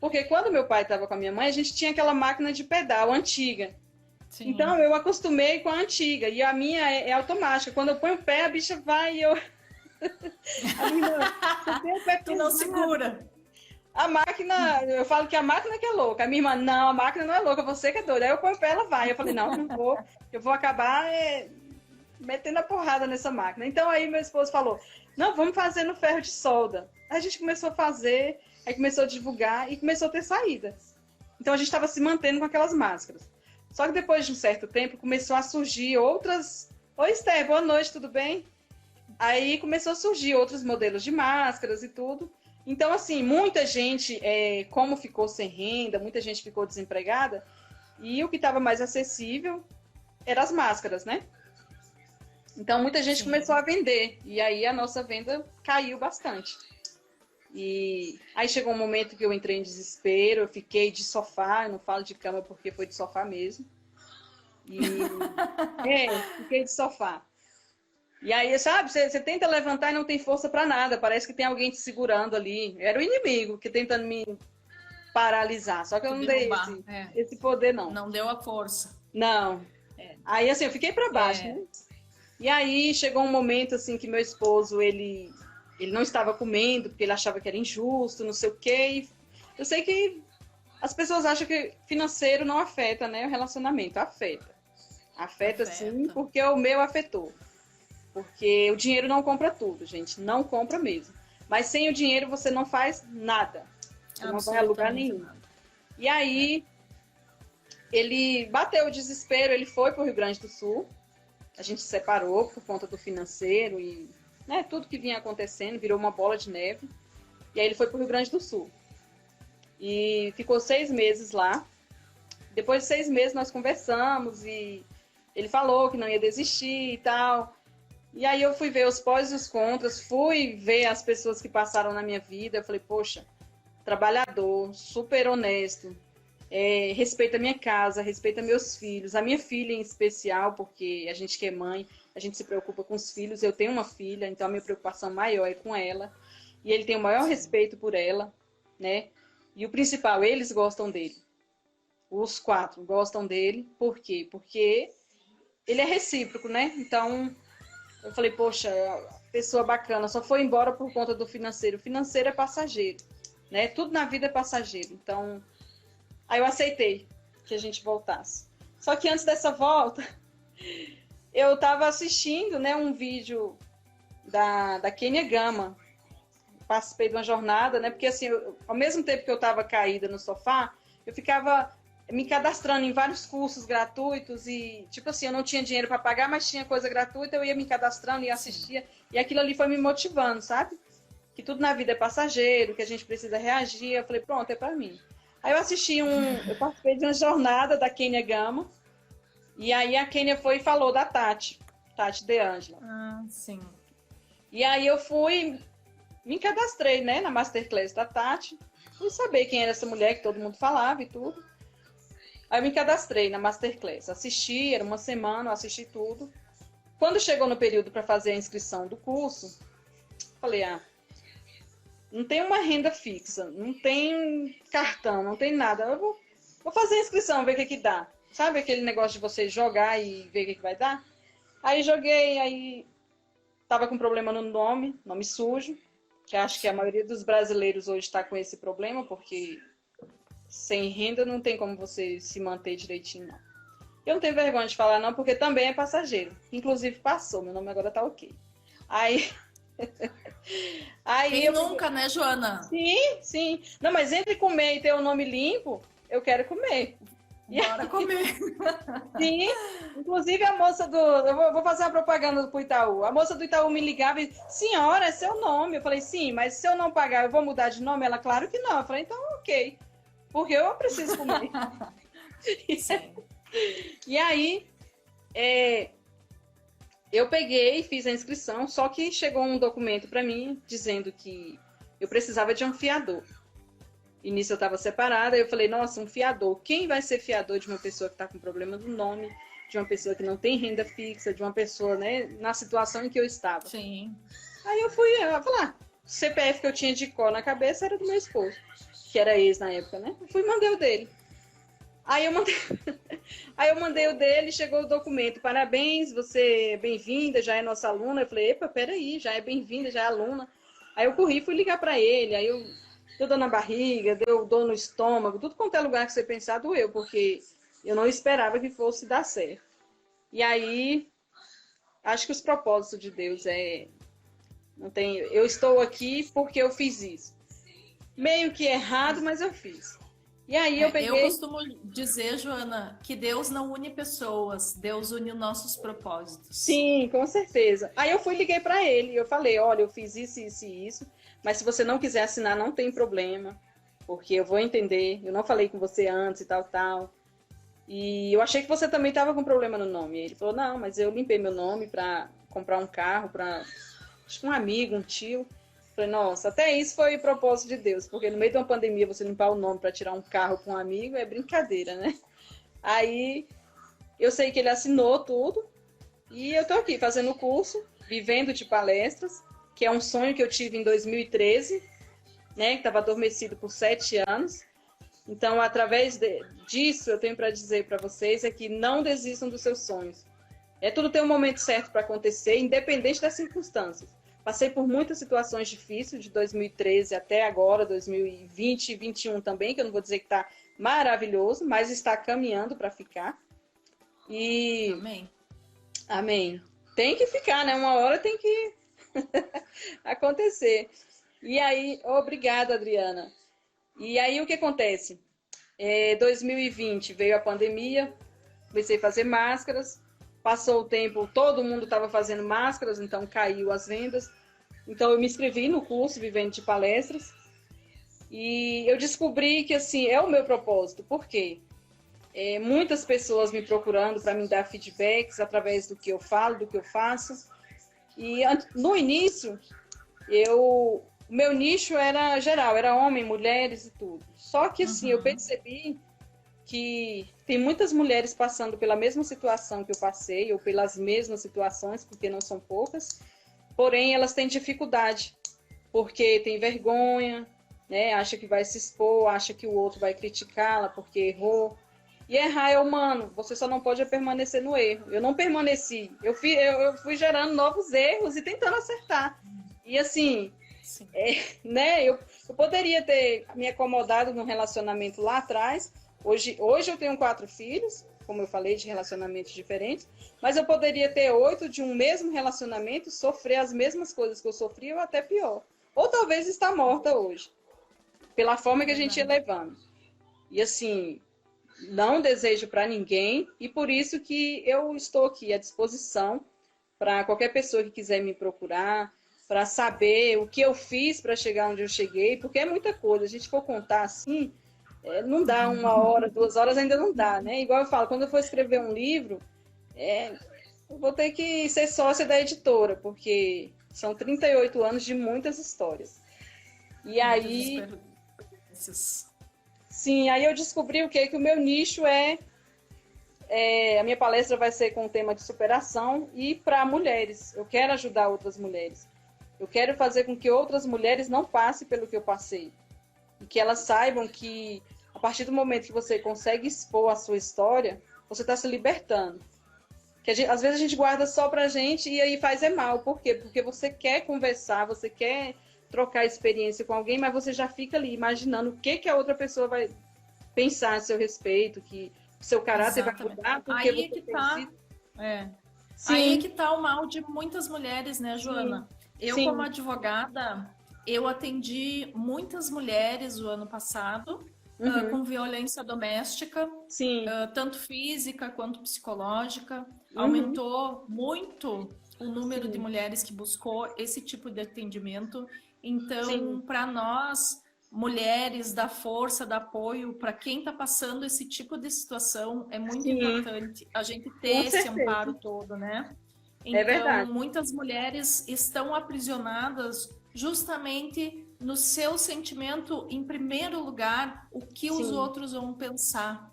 Porque quando meu pai estava com a minha mãe, a gente tinha aquela máquina de pedal antiga. Sim. Então eu acostumei com a antiga. E a minha é automática. Quando eu ponho o pé, a bicha vai e eu... Tu não segura. A máquina, eu falo que a máquina que é louca. A minha irmã, não, a máquina não é louca, você que é doida. Aí eu ponho o pé, ela vai. Eu falei, não vou. Eu vou acabar metendo a porrada nessa máquina. Então aí meu esposo falou, não, vamos fazer no ferro de solda. Aí a gente começou a fazer, aí começou a divulgar e começou a ter saída. Então a gente estava se mantendo com aquelas máscaras. Só que depois de um certo tempo começou a surgir outras... Oi, Esther, boa noite, tudo bem? Aí começou a surgir outros modelos de máscaras e tudo. Então, assim, muita gente, como ficou sem renda, muita gente ficou desempregada, e o que estava mais acessível eram as máscaras, né? Então, muita gente começou a vender, e aí a nossa venda caiu bastante. E aí chegou um momento que eu entrei em desespero, eu fiquei de sofá, eu não falo de cama porque foi de sofá mesmo. E fiquei de sofá. E aí, sabe, você tenta levantar e não tem força para nada. Parece que tem alguém te segurando ali. Era o inimigo que tentando me paralisar. Só que eu Te não dei derrubar. esse poder, não. Não deu a força. Não. Aí, assim, eu fiquei para baixo, né? E aí chegou um momento, assim, que meu esposo, ele não estava comendo, porque ele achava que era injusto, não sei o quê. E eu sei que as pessoas acham que financeiro não afeta, né? O relacionamento afeta. Afeta, sim, porque o meu afetou. Porque o dinheiro não compra tudo, gente. Não compra mesmo. Mas sem o dinheiro você não faz nada. Você não vai a lugar nenhum. Nada. E aí, ele bateu o desespero, ele foi para o Rio Grande do Sul. A gente se separou por conta do financeiro e né, tudo que vinha acontecendo, virou uma bola de neve. E aí ele foi para o Rio Grande do Sul. E ficou 6 meses lá. Depois de 6 meses nós conversamos e ele falou que não ia desistir e tal. E aí eu fui ver os pós e os contras, fui ver as pessoas que passaram na minha vida. Eu falei, poxa, trabalhador, super honesto, respeita a minha casa, respeita meus filhos, a minha filha em especial, porque a gente que é mãe, a gente se preocupa com os filhos. Eu tenho uma filha, então a minha preocupação maior é com ela. E ele tem o maior respeito por ela, né? E o principal, eles gostam dele. Os 4 gostam dele. Por quê? Porque ele é recíproco, né? Então, eu falei, poxa, pessoa bacana, só foi embora por conta do financeiro. O financeiro é passageiro, né? Tudo na vida é passageiro. Então, aí eu aceitei que a gente voltasse. Só que antes dessa volta, eu estava assistindo, né, um vídeo da Kenia Gama. Participei de uma jornada, né? Porque assim, ao mesmo tempo que eu estava caída no sofá, eu ficava me cadastrando em vários cursos gratuitos e, tipo assim, eu não tinha dinheiro para pagar, mas tinha coisa gratuita, eu ia me cadastrando e assistia. E aquilo ali foi me motivando, sabe? Que tudo na vida é passageiro, que a gente precisa reagir. Eu falei, pronto, é para mim. Aí eu participei de uma jornada da Kenia Gama, e aí a Kenia foi e falou da Tati De Angela. Ah, sim. E aí eu fui, me cadastrei, né, na Masterclass da Tati, fui saber quem era essa mulher que todo mundo falava e tudo. Aí eu me cadastrei na Masterclass, assisti, era uma semana, eu assisti tudo. Quando chegou no período para fazer a inscrição do curso, falei, não tem uma renda fixa, não tem cartão, não tem nada. Eu vou fazer a inscrição, ver o que dá. Sabe aquele negócio de você jogar e ver o que vai dar? Aí joguei, aí tava com problema no nome sujo, que acho que a maioria dos brasileiros hoje está com esse problema, porque sem renda não tem como você se manter direitinho, não. Eu não tenho vergonha de falar, não, porque também é passageiro. Inclusive passou, meu nome agora tá ok. Aí Quem nunca, né, Joana? Sim. Não, mas entre comer e ter o nome limpo, eu quero comer. Bora comer. Sim, inclusive a moça do... Eu vou fazer uma propaganda pro Itaú. A moça do Itaú me ligava e... Senhora, é seu nome. Eu falei, sim, mas se eu não pagar, eu vou mudar de nome? Ela, claro que não. Eu falei, então ok. Porque eu preciso comer. Sim. E aí, eu peguei e fiz a inscrição, só que chegou um documento para mim dizendo que eu precisava de um fiador. E nisso eu estava separada, eu falei, nossa, um fiador. Quem vai ser fiador de uma pessoa que está com problema do nome, de uma pessoa que não tem renda fixa, de uma pessoa, né, na situação em que eu estava? Sim. Aí eu falei, o CPF que eu tinha de cor na cabeça era do meu esposo, que era ex na época, né? Eu fui e mandei o dele. Aí eu mandei o dele, chegou o documento. Parabéns, você é bem-vinda, já é nossa aluna. Eu falei, epa, peraí, já é bem-vinda, já é aluna. Aí eu corri, fui ligar para ele, aí deu dor na barriga, deu dor no estômago, tudo quanto é lugar que você pensar doeu, porque eu não esperava que fosse dar certo. E aí, acho que os propósitos de Deus não tem, eu estou aqui porque eu fiz isso. Meio que errado, mas eu fiz. E aí eu peguei... Eu costumo dizer, Joana, que Deus não une pessoas, Deus une nossos propósitos. Sim, com certeza. Aí eu liguei para ele e eu falei, olha, eu fiz isso, isso e isso, mas se você não quiser assinar, não tem problema, porque eu vou entender, eu não falei com você antes e tal. E eu achei que você também estava com problema no nome. Ele falou, não, mas eu limpei meu nome para comprar um carro para um amigo, um tio. Falei, nossa, até isso foi propósito de Deus, porque no meio de uma pandemia você limpar o nome para tirar um carro com um amigo é brincadeira, né? Aí Eu sei que ele assinou tudo e eu estou aqui fazendo o curso, vivendo de palestras, que é um sonho que eu tive em 2013, né, que estava adormecido por 7 anos. Então, através disso, eu tenho para dizer para vocês é que não desistam dos seus sonhos. Tudo tem um momento certo para acontecer, independente das circunstâncias. Passei por muitas situações difíceis, de 2013 até agora, 2020 e 2021 também, que eu não vou dizer que está maravilhoso, mas está caminhando para ficar. E... Amém. Amém. Tem que ficar, né? Uma hora tem que acontecer. E aí, obrigada, Adriana. E aí, o que acontece? 2020 veio a pandemia, comecei a fazer máscaras, passou o tempo, todo mundo estava fazendo máscaras, então caiu as vendas. Então, eu me inscrevi no curso Vivendo de Palestras e eu descobri que, assim, é o meu propósito. Por quê? Muitas pessoas me procurando para me dar feedbacks através do que eu falo, do que eu faço. E no início, o meu nicho era geral, era homem, mulheres e tudo. Só que assim, eu percebi que tem muitas mulheres passando pela mesma situação que eu passei, ou pelas mesmas situações, porque não são poucas, porém elas têm dificuldade, porque tem vergonha, né? Acha que vai se expor, acha que o outro vai criticá-la porque errou. E errar é humano, você só não pode permanecer no erro. Eu não permaneci, eu fui gerando novos erros e tentando acertar. E assim, né, eu poderia ter me acomodado num relacionamento lá atrás. Hoje eu tenho 4 filhos, como eu falei, de relacionamentos diferentes, mas eu poderia ter 8 de um mesmo relacionamento, sofrer as mesmas coisas que eu sofri ou até pior. Ou talvez estar morta hoje, pela forma que a gente ia levando. E assim... não desejo para ninguém e por isso que eu estou aqui à disposição para qualquer pessoa que quiser me procurar, para saber o que eu fiz para chegar onde eu cheguei, porque é muita coisa. A gente for contar assim, não dá 1 hora, 2 horas, ainda não dá, né? Igual eu falo, quando eu for escrever um livro, eu vou ter que ser sócia da editora, porque são 38 anos de muitas histórias. E aí... Sim, aí eu descobri o quê? Que o meu nicho a minha palestra vai ser com o tema de superação e para mulheres. Eu quero ajudar outras mulheres. Eu quero fazer com que outras mulheres não passem pelo que eu passei. E que elas saibam que, a partir do momento que você consegue expor a sua história, você está se libertando. Que às vezes a gente guarda só pra gente e aí faz mal. Por quê? Porque você quer conversar, você quer... trocar experiência com alguém, mas você já fica ali imaginando o que a outra pessoa vai pensar a seu respeito, que o seu caráter vai mudar porque aí você Aí é que tá o mal de muitas mulheres, né, Joana? Eu, como advogada, eu atendi muitas mulheres o ano passado com violência doméstica, tanto física quanto psicológica. Aumentou muito o número de mulheres que buscou esse tipo de atendimento. Então, para nós, mulheres, dar força, dar apoio, para quem está passando esse tipo de situação, é muito importante a gente ter esse amparo todo, né? Então, verdade. muitas mulheres estão aprisionadas justamente no seu sentimento, em primeiro lugar, o que os outros vão pensar.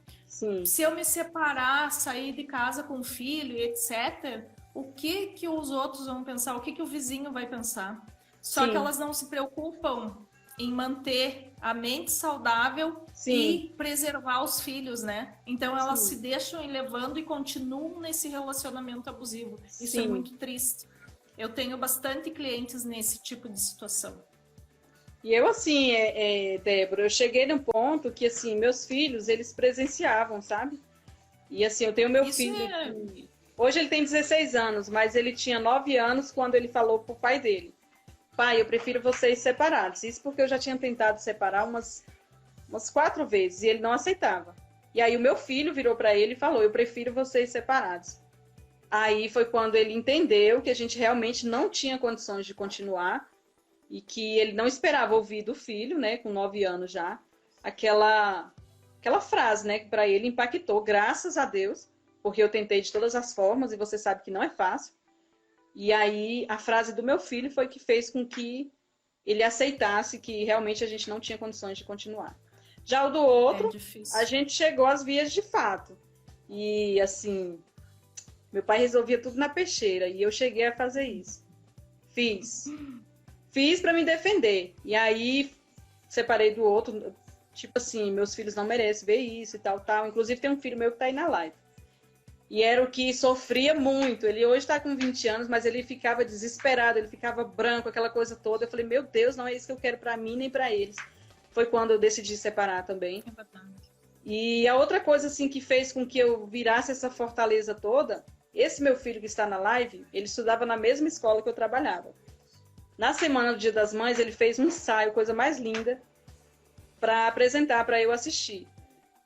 Se eu me separar, sair de casa com filho, etc., o que os outros vão pensar? O que o vizinho vai pensar? Só que elas não se preocupam em manter a mente saudável e preservar os filhos, né? Então elas se deixam ir levando e continuam nesse relacionamento abusivo. Isso é muito triste. Eu tenho bastante clientes nesse tipo de situação. E eu, assim, Débora, eu cheguei num ponto que, assim, meus filhos, eles presenciavam, sabe? E, assim, eu tenho meu filho... Hoje ele tem 16 anos, mas ele tinha 9 anos quando ele falou pro pai dele: pai, eu prefiro vocês separados. Isso porque eu já tinha tentado separar umas 4 vezes e ele não aceitava. E aí o meu filho virou para ele e falou: eu prefiro vocês separados. Aí foi quando ele entendeu que a gente realmente não tinha condições de continuar e que ele não esperava ouvir do filho, né, com 9 anos já, aquela frase, né, que para ele impactou, graças a Deus, porque eu tentei de todas as formas e você sabe que não é fácil. E aí a frase do meu filho foi que fez com que ele aceitasse que realmente a gente não tinha condições de continuar. Já o do outro, a gente chegou às vias de fato. E, assim, meu pai resolvia tudo na peixeira. E eu cheguei a fazer isso. Fiz. Fiz para me defender. E aí, separei do outro. Tipo assim, meus filhos não merecem ver isso e tal, tal. Inclusive, tem um filho meu que tá aí na live. E era o que sofria muito. Ele hoje está com 20 anos, mas ele ficava desesperado, ele ficava branco, aquela coisa toda. Eu falei, meu Deus, não é isso que eu quero para mim nem para eles. Foi quando eu decidi separar também. E a outra coisa assim que fez com que eu virasse essa fortaleza toda, esse meu filho que está na live, ele estudava na mesma escola que eu trabalhava. Na semana do Dia das Mães, ele fez um ensaio, coisa mais linda, para apresentar, para eu assistir.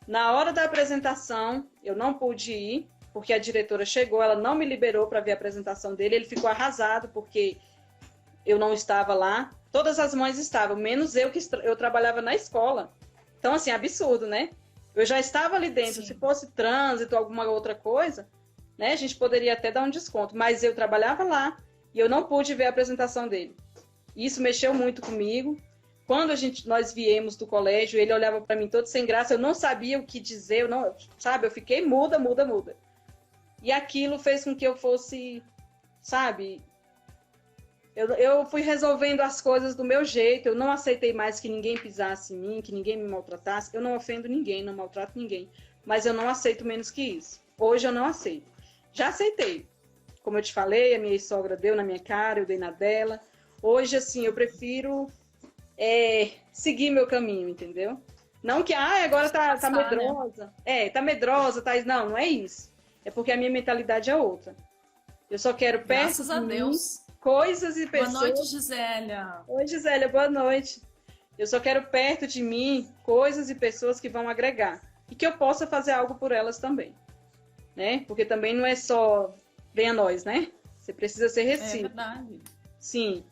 Na hora da apresentação, eu não pude ir, porque a diretora chegou, ela não me liberou para ver a apresentação dele, ele ficou arrasado porque eu não estava lá. Todas as mães estavam, menos eu, que eu trabalhava na escola. Então, assim, absurdo, né? Eu já estava ali dentro. Sim. Se fosse trânsito, alguma outra coisa, né, a gente poderia até dar um desconto. Mas eu trabalhava lá e eu não pude ver a apresentação dele. Isso mexeu muito comigo. Quando nós viemos do colégio, ele olhava para mim todo sem graça. Eu não sabia o que dizer, eu fiquei muda. E aquilo fez com que eu fosse, sabe... Eu fui resolvendo as coisas do meu jeito, eu não aceitei mais que ninguém pisasse em mim, que ninguém me maltratasse. Eu não ofendo ninguém, não maltrato ninguém, mas eu não aceito menos que isso. Hoje eu não aceito. Já aceitei. Como eu te falei, a minha sogra deu na minha cara, eu dei na dela. Hoje, assim, eu prefiro seguir meu caminho, entendeu? Não que, agora tá medrosa. Né? Tá medrosa, tá... Não é isso. É porque a minha mentalidade é outra. Eu só quero perto Graças a Deus. Coisas e pessoas... Boa noite, Gisélia. Oi, Gisélia, boa noite. Eu só quero perto de mim coisas e pessoas que vão agregar. E que eu possa fazer algo por elas também. Né? Porque também não é só venha nós, né? Você precisa ser recíproco. É verdade. Sim.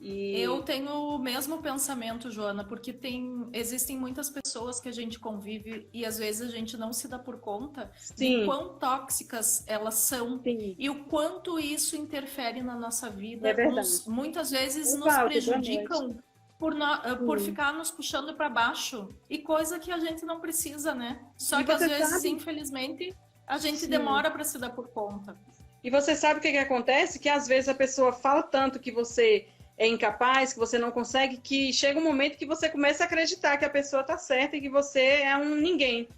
Eu tenho o mesmo pensamento, Joana, porque existem muitas pessoas que a gente convive e às vezes a gente não se dá por conta de quão tóxicas elas são. Sim. E o quanto isso interfere na nossa vida. É verdade. Muitas vezes nos prejudicam por ficar nos puxando para baixo. E coisa que a gente não precisa, né? Só que às vezes, infelizmente, a gente demora para se dar por conta. E você sabe o que acontece? Que às vezes a pessoa fala tanto que você é incapaz, que você não consegue, que chega um momento que você começa a acreditar que a pessoa está certa e que você é um ninguém.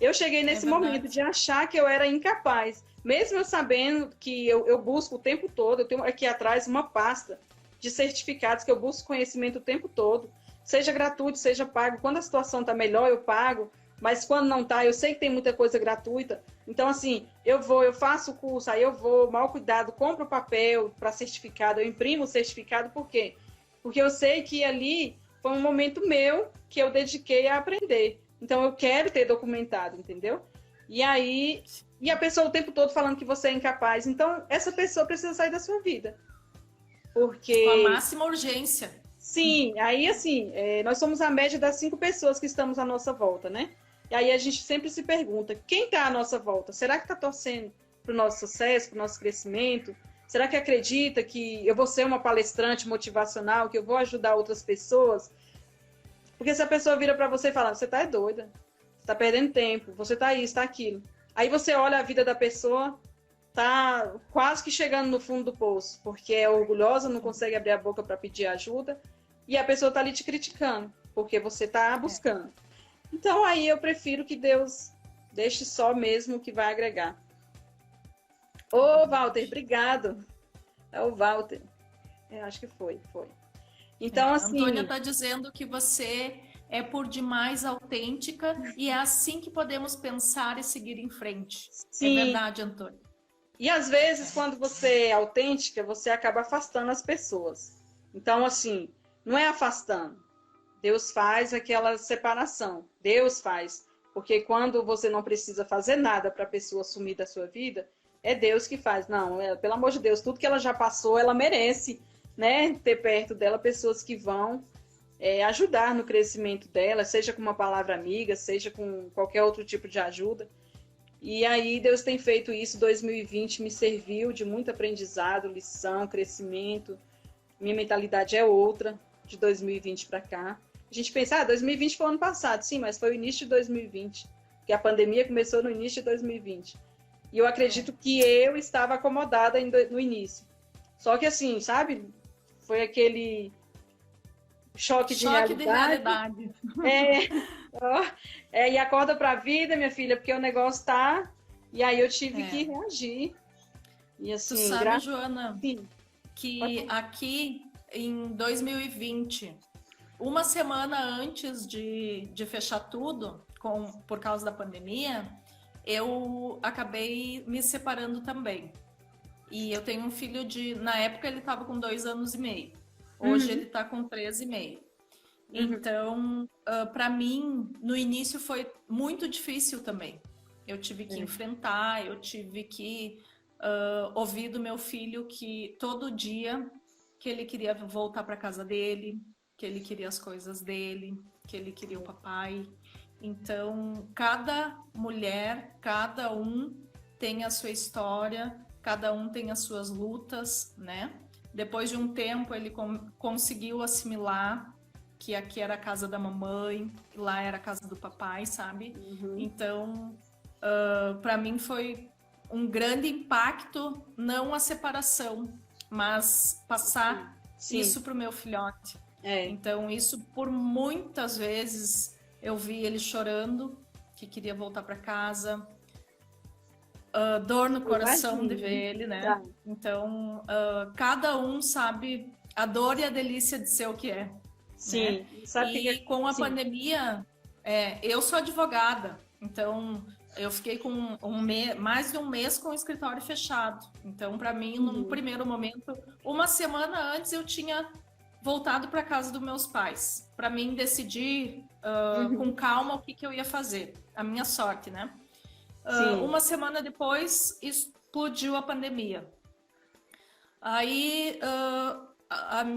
Eu cheguei nesse momento de achar que eu era incapaz, mesmo eu sabendo que eu busco o tempo todo. Eu tenho aqui atrás uma pasta de certificados que eu busco conhecimento o tempo todo, seja gratuito, seja pago. Quando a situação está melhor, eu pago, mas quando não está, eu sei que tem muita coisa gratuita. Então, assim, eu faço o curso, aí eu vou, mal cuidado, compro o papel para certificado, eu imprimo o certificado, por quê? Porque eu sei que ali foi um momento meu que eu dediquei a aprender. Então, eu quero ter documentado, entendeu? E aí, a pessoa o tempo todo falando que você é incapaz. Então, essa pessoa precisa sair da sua vida. Porque... Com a máxima urgência. Sim, aí, assim, nós somos a média das 5 pessoas que estamos à nossa volta, né? E aí a gente sempre se pergunta, quem está à nossa volta? Será que está torcendo para o nosso sucesso, para o nosso crescimento? Será que acredita que eu vou ser uma palestrante motivacional, que eu vou ajudar outras pessoas? Porque se a pessoa vira para você e fala, você está doida, você está perdendo tempo, você está isso, está aquilo. Aí você olha a vida da pessoa, está quase que chegando no fundo do poço, porque é orgulhosa, não consegue abrir a boca para pedir ajuda, e a pessoa está ali te criticando, porque você está buscando. Então, aí eu prefiro que Deus deixe só mesmo o que vai agregar. Ô, Walter, obrigado. É o Walter. Acho que foi. Então, assim... A Antônia está dizendo que você é por demais autêntica e é assim que podemos pensar e seguir em frente. Sim. É verdade, Antônia. E, às vezes, quando você é autêntica, você acaba afastando as pessoas. Então, assim, não é afastando. Deus faz aquela separação. Deus faz. Porque quando você não precisa fazer nada para a pessoa sumir da sua vida, é Deus que faz. Não, pelo amor de Deus, tudo que ela já passou, ela merece, né, ter perto dela pessoas que vão ajudar no crescimento dela, seja com uma palavra amiga, seja com qualquer outro tipo de ajuda. E aí Deus tem feito isso. 2020 me serviu de muito aprendizado, lição, crescimento. Minha mentalidade é outra de 2020 para cá. A gente pensa, 2020 foi o ano passado. Sim, mas foi o início de 2020. porque a pandemia começou no início de 2020. E eu acredito que eu estava acomodada no início. Só que assim, sabe? Foi aquele choque de realidade. Ó, e acorda para a vida, minha filha, porque o negócio tá... E aí eu tive que reagir. E assim, tu sabe, Joana, Sim. que aqui em 2020, uma semana antes de fechar tudo, por causa da pandemia, eu acabei me separando também. E eu tenho um filho na época ele estava com 2 anos e meio. Hoje ele está com 3 e meio. Então, para mim, no início foi muito difícil também. Eu tive que enfrentar, eu tive que ouvir do meu filho que todo dia que ele queria voltar para casa dele, que ele queria as coisas dele, que ele queria o papai. Então, cada mulher, cada um tem a sua história, cada um tem as suas lutas, né? Depois de um tempo, ele conseguiu assimilar que aqui era a casa da mamãe, lá era a casa do papai, sabe? Então, para mim foi um grande impacto, não a separação, mas passar isso para o meu filhote. Então, isso por muitas vezes eu vi ele chorando, que queria voltar para casa, dor no coração de ver ele, né? Então, cada um sabe a dor e a delícia de ser o que é. Sim. Né? E com a pandemia, eu sou advogada, então eu fiquei com mais de um mês com o escritório fechado. Então, para mim, num primeiro momento, uma semana antes eu tinha voltado para casa dos meus pais, para mim decidir com calma o que eu ia fazer. A minha sorte, né? Uma semana depois, explodiu a pandemia. Aí,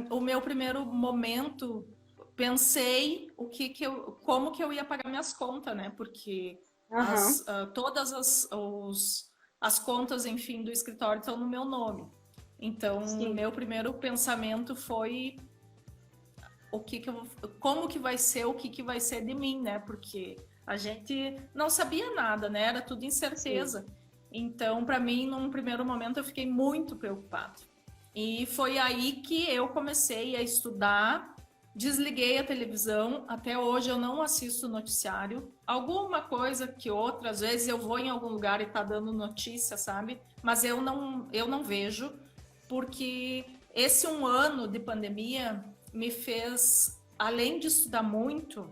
o meu primeiro momento, pensei como que eu ia pagar minhas contas, né? Porque todas as contas, enfim, do escritório estão no meu nome. Então, meu primeiro pensamento foi como que vai ser, o que vai ser de mim, né? Porque a gente não sabia nada, né? Era tudo incerteza. Então, para mim, num primeiro momento, eu fiquei muito preocupada. E foi aí que eu comecei a estudar, desliguei a televisão, até hoje eu não assisto noticiário. Alguma coisa que outra, às vezes eu vou em algum lugar e tá dando notícia, sabe? Mas eu não vejo, porque esse 1 ano de pandemia me fez, além de estudar muito,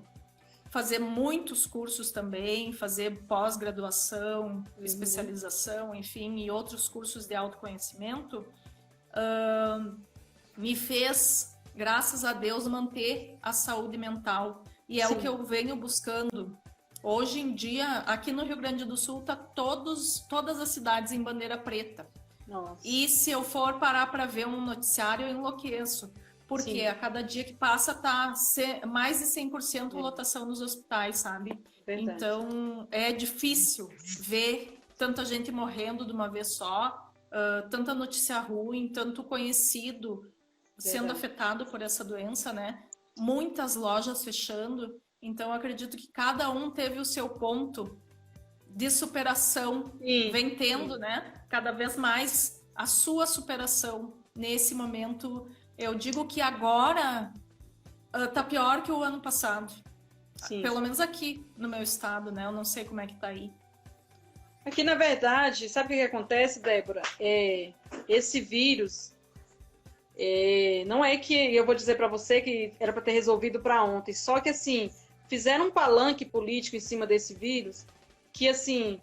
fazer muitos cursos também, fazer pós-graduação, especialização, enfim, e outros cursos de autoconhecimento, me fez, graças a Deus, manter a saúde mental. E é o que eu venho buscando. Hoje em dia, aqui no Rio Grande do Sul, tá todas as cidades em bandeira preta. Nossa. E se eu for parar para ver um noticiário, eu enlouqueço. Porque a cada dia que passa tá mais de 100% lotação nos hospitais, sabe? Verdade. Então, é difícil ver tanta gente morrendo de uma vez só, tanta notícia ruim, tanto conhecido sendo afetado por essa doença, né? Muitas lojas fechando. Então, eu acredito que cada um teve o seu ponto de superação, vem tendo, né? Cada vez mais a sua superação nesse momento. Eu digo que agora tá pior que o ano passado. Pelo menos aqui no meu estado, né? Eu não sei como é que tá aí. Aqui, na verdade, sabe o que acontece, Débora? Esse vírus, não é que eu vou dizer para você que era para ter resolvido para ontem, só que, assim, fizeram um palanque político em cima desse vírus, que, assim,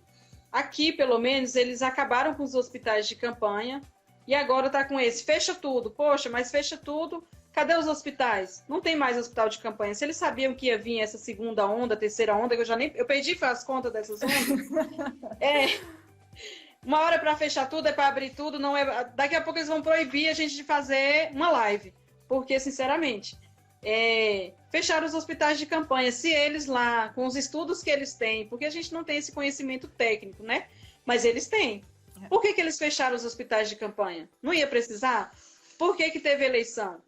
aqui, pelo menos, eles acabaram com os hospitais de campanha, e agora tá com esse, fecha tudo. Poxa, mas fecha tudo, cadê os hospitais? Não tem mais hospital de campanha. Se eles sabiam que ia vir essa segunda onda, terceira onda, que eu perdi as contas dessas ondas. Uma hora para fechar tudo, é para abrir tudo, não é. Daqui a pouco eles vão proibir a gente de fazer uma live. Porque, sinceramente, fecharam os hospitais de campanha. Se eles lá, com os estudos que eles têm, porque a gente não tem esse conhecimento técnico, né? Mas eles têm. Por que eles fecharam os hospitais de campanha? Não ia precisar? Por que teve eleição?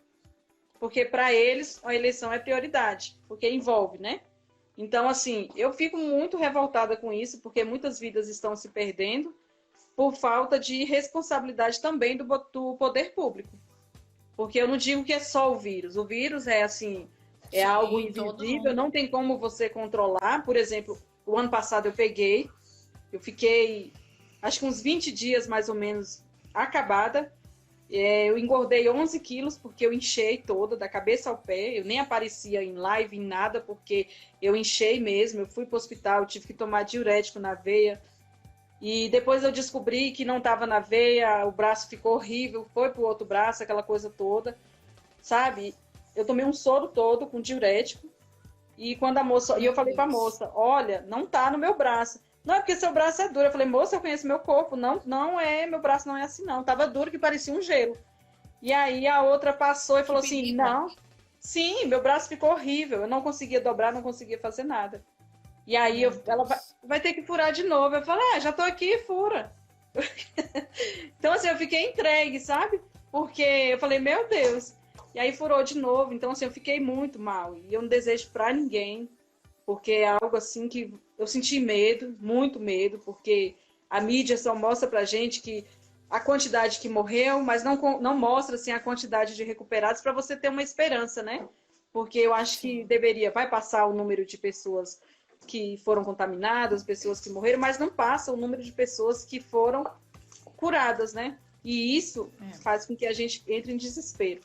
Porque para eles a eleição é prioridade, porque envolve, né? Então, assim, eu fico muito revoltada com isso, porque muitas vidas estão se perdendo por falta de responsabilidade também do poder público. Porque eu não digo que é só o vírus é assim, é Sim, algo todo invisível, mundo. não tem como você controlar. Por exemplo, o ano passado eu fiquei acho que uns 20 dias mais ou menos acabada. Eu engordei 11 quilos porque eu inchei toda, da cabeça ao pé. Eu nem aparecia em live, em nada, porque eu inchei mesmo. Eu fui para o hospital, tive que tomar diurético na veia. E depois eu descobri que não estava na veia, o braço ficou horrível, foi para o outro braço, aquela coisa toda, sabe? Eu tomei um soro todo com diurético. E quando a moça, e eu Meu falei para a Deus. moça, olha, não tá no meu braço. Não é porque seu braço é duro. Eu falei, moça, eu conheço meu corpo. Não, não é, meu braço não é assim, não. Tava duro que parecia um gelo. E aí a outra passou e Que falou assim, perigo. não. Sim, meu braço ficou horrível. Eu não conseguia dobrar, não conseguia fazer nada. E aí Meu ela vai, Deus. vai ter que furar de novo. Eu falei, já tô aqui, fura. Então, assim, eu fiquei entregue, sabe? Porque eu falei, meu Deus. E aí furou de novo. Então, assim, eu fiquei muito mal. E eu não desejo pra ninguém, porque é algo assim que eu senti medo, muito medo, porque a mídia só mostra pra gente que a quantidade que morreu, mas não mostra assim a quantidade de recuperados para você ter uma esperança, né? Porque eu acho que Sim. vai passar o número de pessoas que foram contaminadas, pessoas que morreram, mas não passa o número de pessoas que foram curadas, né? E isso É. faz com que a gente entre em desespero.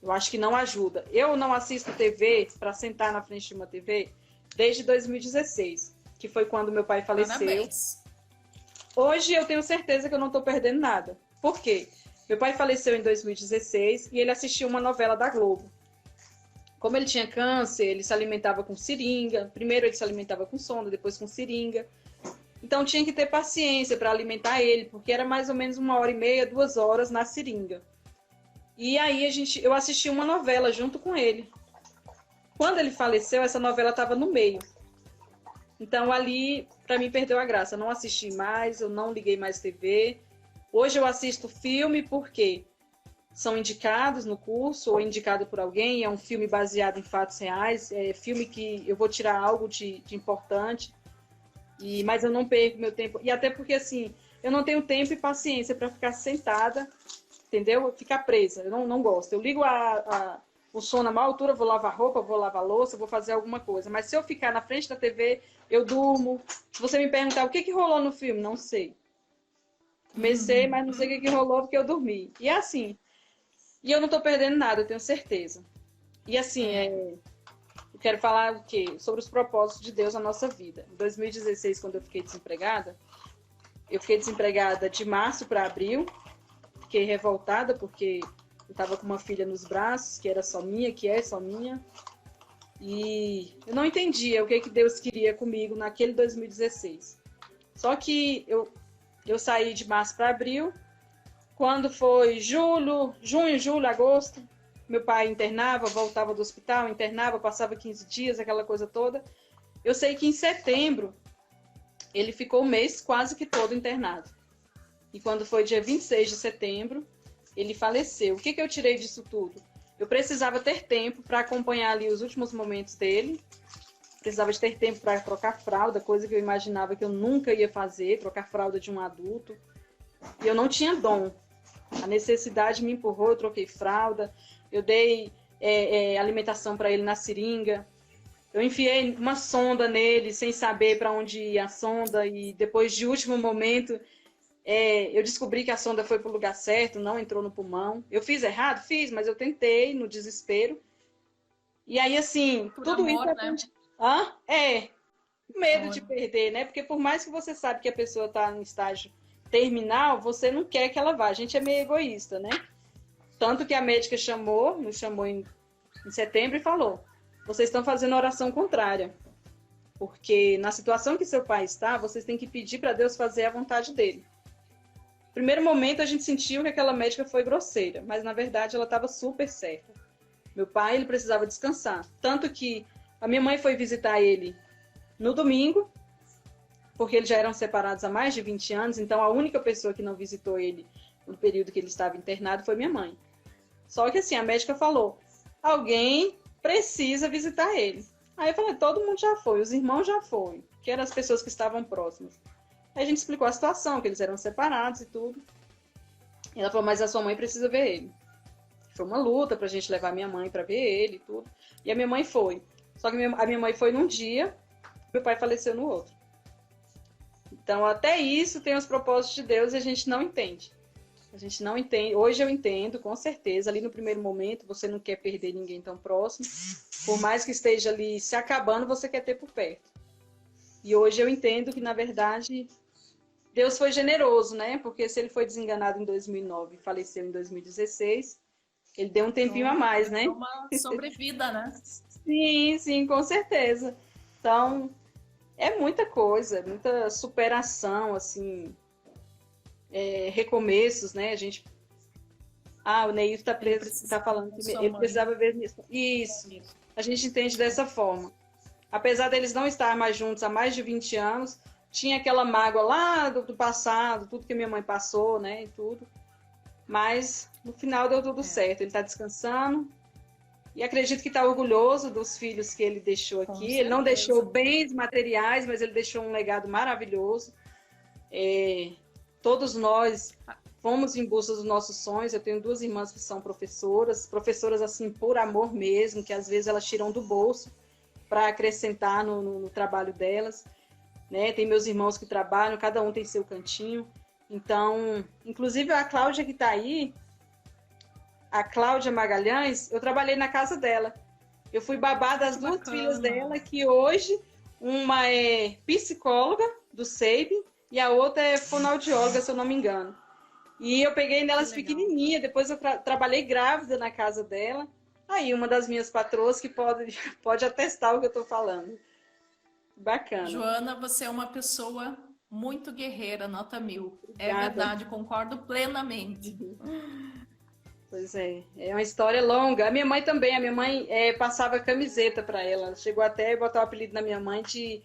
Eu acho que não ajuda. Eu não assisto TV para sentar na frente de uma TV desde 2016, que foi quando meu pai faleceu. Parabéns. Hoje eu tenho certeza que eu não estou perdendo nada. Por quê? Meu pai faleceu em 2016 e ele assistiu uma novela da Globo. Como ele tinha câncer, ele se alimentava com seringa. Primeiro ele se alimentava com sonda, depois com seringa. Então tinha que ter paciência para alimentar ele, porque era mais ou menos 1h30, 2 horas na seringa. E aí eu assisti uma novela junto com ele. Quando ele faleceu, essa novela estava no meio. Então ali, para mim, perdeu a graça. Eu não assisti mais, eu não liguei mais TV. Hoje eu assisto filme porque são indicados no curso ou indicado por alguém. É um filme baseado em fatos reais. É filme que eu vou tirar algo de importante. Mas eu não perco meu tempo. E até porque, assim, eu não tenho tempo e paciência para ficar sentada, entendeu? Ficar presa. Eu não gosto. Eu ligo o som na maior altura, vou lavar roupa, vou lavar louça, vou fazer alguma coisa. Mas se eu ficar na frente da TV, eu durmo. Se você me perguntar o que rolou no filme, não sei. Comecei, mas não sei o que rolou porque eu dormi. E é assim. E eu não estou perdendo nada, eu tenho certeza. E assim, eu quero falar o quê? Sobre os propósitos de Deus na nossa vida. Em 2016, quando eu fiquei desempregada de março para abril. Fiquei revoltada porque eu estava com uma filha nos braços, que era só minha, que é só minha. E eu não entendia o que Deus queria comigo naquele 2016. Só que eu saí de março para abril. Quando foi junho, julho, agosto, meu pai internava, voltava do hospital, internava, passava 15 dias, aquela coisa toda. Eu sei que em setembro ele ficou o mês quase que todo internado. E quando foi dia 26 de setembro, ele faleceu. O que eu tirei disso tudo? Eu precisava ter tempo para acompanhar ali os últimos momentos dele. Precisava de ter tempo para trocar fralda, coisa que eu imaginava que eu nunca ia fazer, trocar fralda de um adulto. E eu não tinha dom. A necessidade me empurrou, eu troquei fralda, eu dei alimentação para ele na seringa. Eu enfiei uma sonda nele sem saber para onde ia a sonda e depois de último momento eu descobri que a sonda foi para o lugar certo, não entrou no pulmão. Eu fiz errado? Fiz, mas eu tentei no desespero. E aí, assim, Por tudo isso amor, né? medo Amor. de perder, né? Porque por mais que você sabe que a pessoa está em estágio terminal, você não quer que ela vá. A gente é meio egoísta, né? Tanto que a médica nos chamou em setembro e falou: vocês estão fazendo oração contrária. Porque na situação que seu pai está, vocês têm que pedir para Deus fazer a vontade dele. No primeiro momento a gente sentiu que aquela médica foi grosseira, mas na verdade ela estava super certa. Meu pai, ele precisava descansar. Tanto que a minha mãe foi visitar ele no domingo, porque eles já eram separados há mais de 20 anos, então a única pessoa que não visitou ele no período que ele estava internado foi minha mãe. Só que assim, a médica falou: alguém precisa visitar ele. Aí eu falei, todo mundo já foi, os irmãos já foi, que eram as pessoas que estavam próximas. Aí a gente explicou a situação, que eles eram separados e tudo. E ela falou, mas a sua mãe precisa ver ele. Foi uma luta pra gente levar minha mãe pra ver ele e tudo. E a minha mãe foi. Só que a minha mãe foi num dia, meu pai faleceu no outro. Então, até isso tem os propósitos de Deus e a gente não entende. A gente não entende. Hoje eu entendo, com certeza. Ali no primeiro momento, você não quer perder ninguém tão próximo. Por mais que esteja ali se acabando, você quer ter por perto. E hoje eu entendo que, na verdade, Deus foi generoso, né? Porque se ele foi desenganado em 2009 e faleceu em 2016, ele deu um tempinho a mais, né? Uma sobrevida, né? Sim, sim, com certeza. Então, é muita coisa, muita superação, assim, recomeços, né? A gente... Ah, o Neil tá falando que ele precisava ver isso. Isso, a gente entende dessa forma. Apesar deles não estar mais juntos há mais de 20 anos, tinha aquela mágoa lá do passado, tudo que minha mãe passou, né, e tudo. Mas, no final, deu tudo certo. Ele está descansando e acredito que está orgulhoso dos filhos que ele deixou aqui. Ele não deixou bens materiais, mas ele deixou um legado maravilhoso. Todos nós fomos em busca dos nossos sonhos. Eu tenho 2 irmãs que são professoras assim, por amor mesmo, que às vezes elas tiram do bolso para acrescentar no trabalho delas. Né? Tem meus irmãos que trabalham, cada um tem seu cantinho. Então, inclusive a Cláudia que está aí, a Cláudia Magalhães, eu trabalhei na casa dela. Eu fui babá das 2 filhas dela, que hoje uma é psicóloga do SEIB e a outra é fonoaudióloga, se eu não me engano. E eu peguei nelas pequenininha, depois eu trabalhei grávida na casa dela. Aí uma das minhas patroas que pode atestar o que eu estou falando. Bacana. Joana, você é uma pessoa muito guerreira, nota 1000. É verdade, concordo plenamente. Pois é uma história longa. A minha mãe também, passava camiseta para ela. Chegou até a botar o apelido na minha mãe de,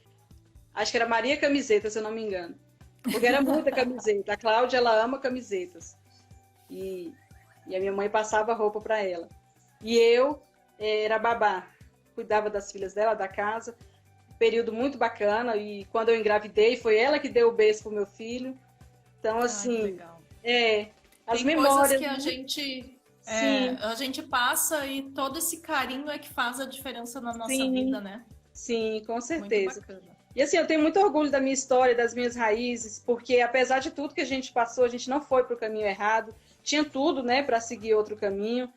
acho que era Maria Camiseta, se eu não me engano. Porque era muita camiseta. A Cláudia, ela ama camisetas. E a minha mãe passava roupa para ela. E eu era babá. Cuidava das filhas dela, da casa. Período muito bacana. E quando eu engravidei, foi ela que deu o beijo pro meu filho. Então, assim... legal. As Tem memórias... coisas que a gente passa e todo esse carinho é que faz a diferença na nossa vida, né? Sim, com certeza. Muito bacana. E assim, eu tenho muito orgulho da minha história, das minhas raízes, porque apesar de tudo que a gente passou, a gente não foi para o caminho errado. Tinha tudo, né, para seguir outro caminho.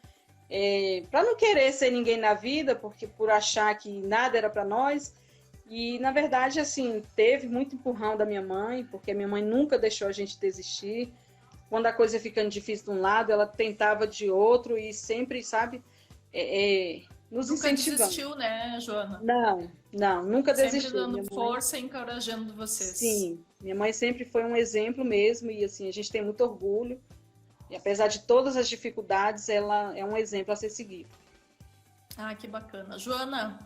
Para não querer ser ninguém na vida, porque por achar que nada era para nós. E, na verdade, assim, teve muito empurrão da minha mãe, porque a minha mãe nunca deixou a gente desistir. Quando a coisa ia ficando difícil de um lado, ela tentava de outro e sempre, sabe, nos nunca incentivando. Desistiu, né, Joana? Não, nunca desistiu. Sempre dando força e encorajando vocês. Sim, minha mãe sempre foi um exemplo mesmo e, assim, a gente tem muito orgulho. E, apesar de todas as dificuldades, ela é um exemplo a ser seguido. Ah, que bacana. Joana,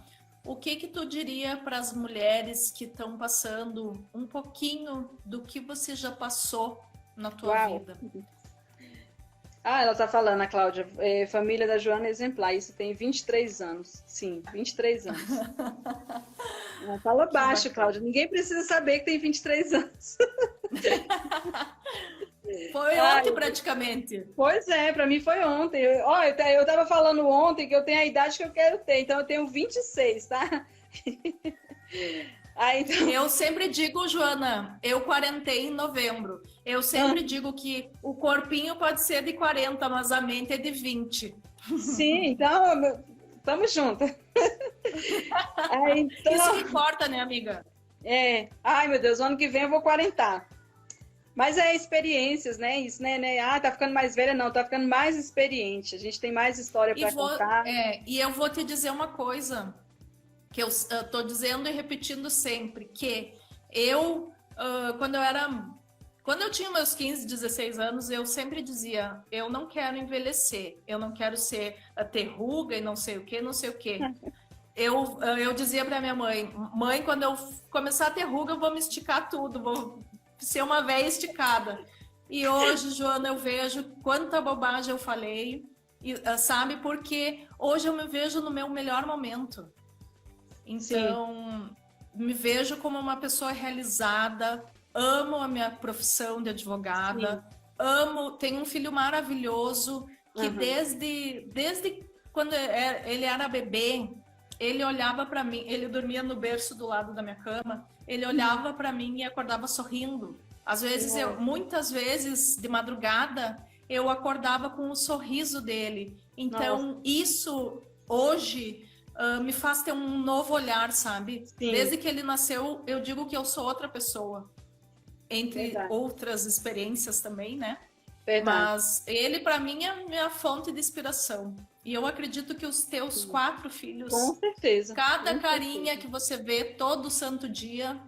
o que tu diria para as mulheres que estão passando um pouquinho do que você já passou na tua vida? Ah, ela tá falando, a Cláudia, família da Joana é exemplar, isso tem 23 anos. Sim, 23 anos. Ela fala baixo, Cláudia, ninguém precisa saber que tem 23 anos. Foi ontem, praticamente. Pois é, para mim foi ontem. Eu tava falando ontem que eu tenho a idade que eu quero ter, então eu tenho 26, tá? Então... Eu sempre digo, Joana, eu quarentei em novembro. Eu sempre digo que o corpinho pode ser de 40, mas a mente é de 20. Sim, então, tamo junto. Então... Isso importa, né, amiga? Ai, meu Deus, ano que vem eu vou 40. Mas experiências, né? Isso, né? Ah, tá ficando mais velha, não, tá ficando mais experiente. A gente tem mais história para contar. E eu vou te dizer uma coisa que eu tô dizendo e repetindo sempre, que eu, quando eu tinha meus 15, 16 anos, eu sempre dizia, eu não quero envelhecer, eu não quero ter ruga e não sei o que. Eu dizia para minha mãe, quando eu começar a ter ruga, eu vou me esticar tudo, vou ser uma véia esticada. E hoje, Joana, eu vejo quanta bobagem eu falei, sabe? Porque hoje eu me vejo no meu melhor momento. Então, me vejo como uma pessoa realizada, amo a minha profissão de advogada, tenho um filho maravilhoso que desde quando ele era bebê, ele olhava para mim, ele dormia no berço do lado da minha cama, ele olhava para mim e acordava sorrindo. Às vezes, muitas vezes, de madrugada, eu acordava com o sorriso dele. Então, isso hoje me faz ter um novo olhar, sabe? Sim. Desde que ele nasceu, eu digo que eu sou outra pessoa. Entre outras experiências também, né? Verdade. Mas ele, para mim, é minha fonte de inspiração. E eu acredito que os teus 4 filhos... Com certeza. Cada carinha que você vê todo santo dia...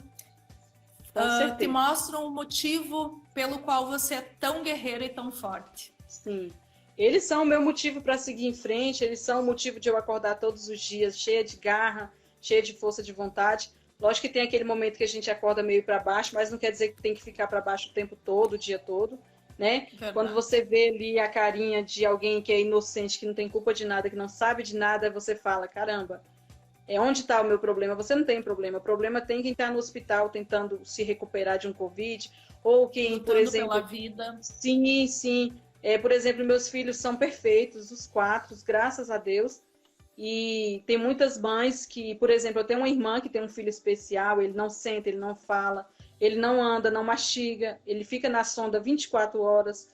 te mostram o motivo pelo qual você é tão guerreira e tão forte. Sim. Eles são o meu motivo para seguir em frente, eles são o motivo de eu acordar todos os dias cheia de garra, cheia de força de vontade. Lógico que tem aquele momento que a gente acorda meio para baixo, mas não quer dizer que tem que ficar para baixo o tempo todo, o dia todo, né? Verdade. Quando você vê ali a carinha de alguém que é inocente, que não tem culpa de nada, que não sabe de nada, você fala, caramba, onde está o meu problema? Você não tem problema. O problema tem quem está no hospital tentando se recuperar de um Covid, ou quem, lutando por exemplo... pela vida. Sim, sim. Por exemplo, meus filhos são perfeitos, os 4, graças a Deus. E tem muitas mães que, por exemplo, eu tenho uma irmã que tem um filho especial, ele não senta, ele não fala, ele não anda, não mastiga, ele fica na sonda 24 horas.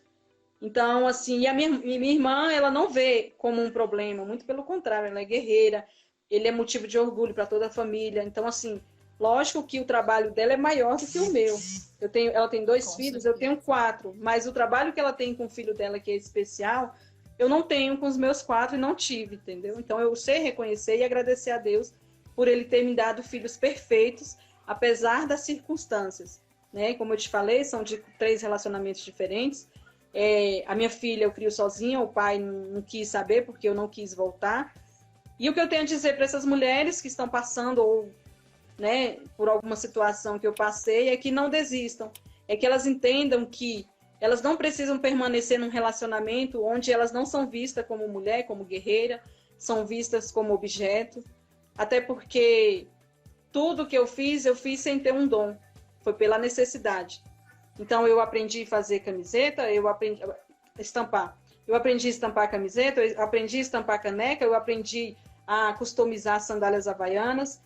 Então, assim, e a minha irmã, ela não vê como um problema, muito pelo contrário, ela é guerreira, ele é motivo de orgulho para toda a família. Então, assim, lógico que o trabalho dela é maior do que o meu. Ela tem 2 filhos, eu tenho 4, mas o trabalho que ela tem com o filho dela, que é especial, eu não tenho com os meus 4 e não tive, entendeu? Então, eu sei reconhecer e agradecer a Deus por ele ter me dado filhos perfeitos, apesar das circunstâncias, né? Como eu te falei, são de 3 relacionamentos diferentes. A minha filha eu crio sozinha, o pai não quis saber porque eu não quis voltar. E o que eu tenho a dizer para essas mulheres que estão passando ou, né, por alguma situação que eu passei é que não desistam, é que elas entendam que elas não precisam permanecer num relacionamento onde elas não são vistas como mulher, como guerreira, são vistas como objeto, até porque tudo que eu fiz sem ter um dom, foi pela necessidade. Então eu aprendi a fazer camiseta, eu aprendi a estampar camiseta, eu aprendi a estampar caneca, eu aprendi a customizar sandálias havaianas,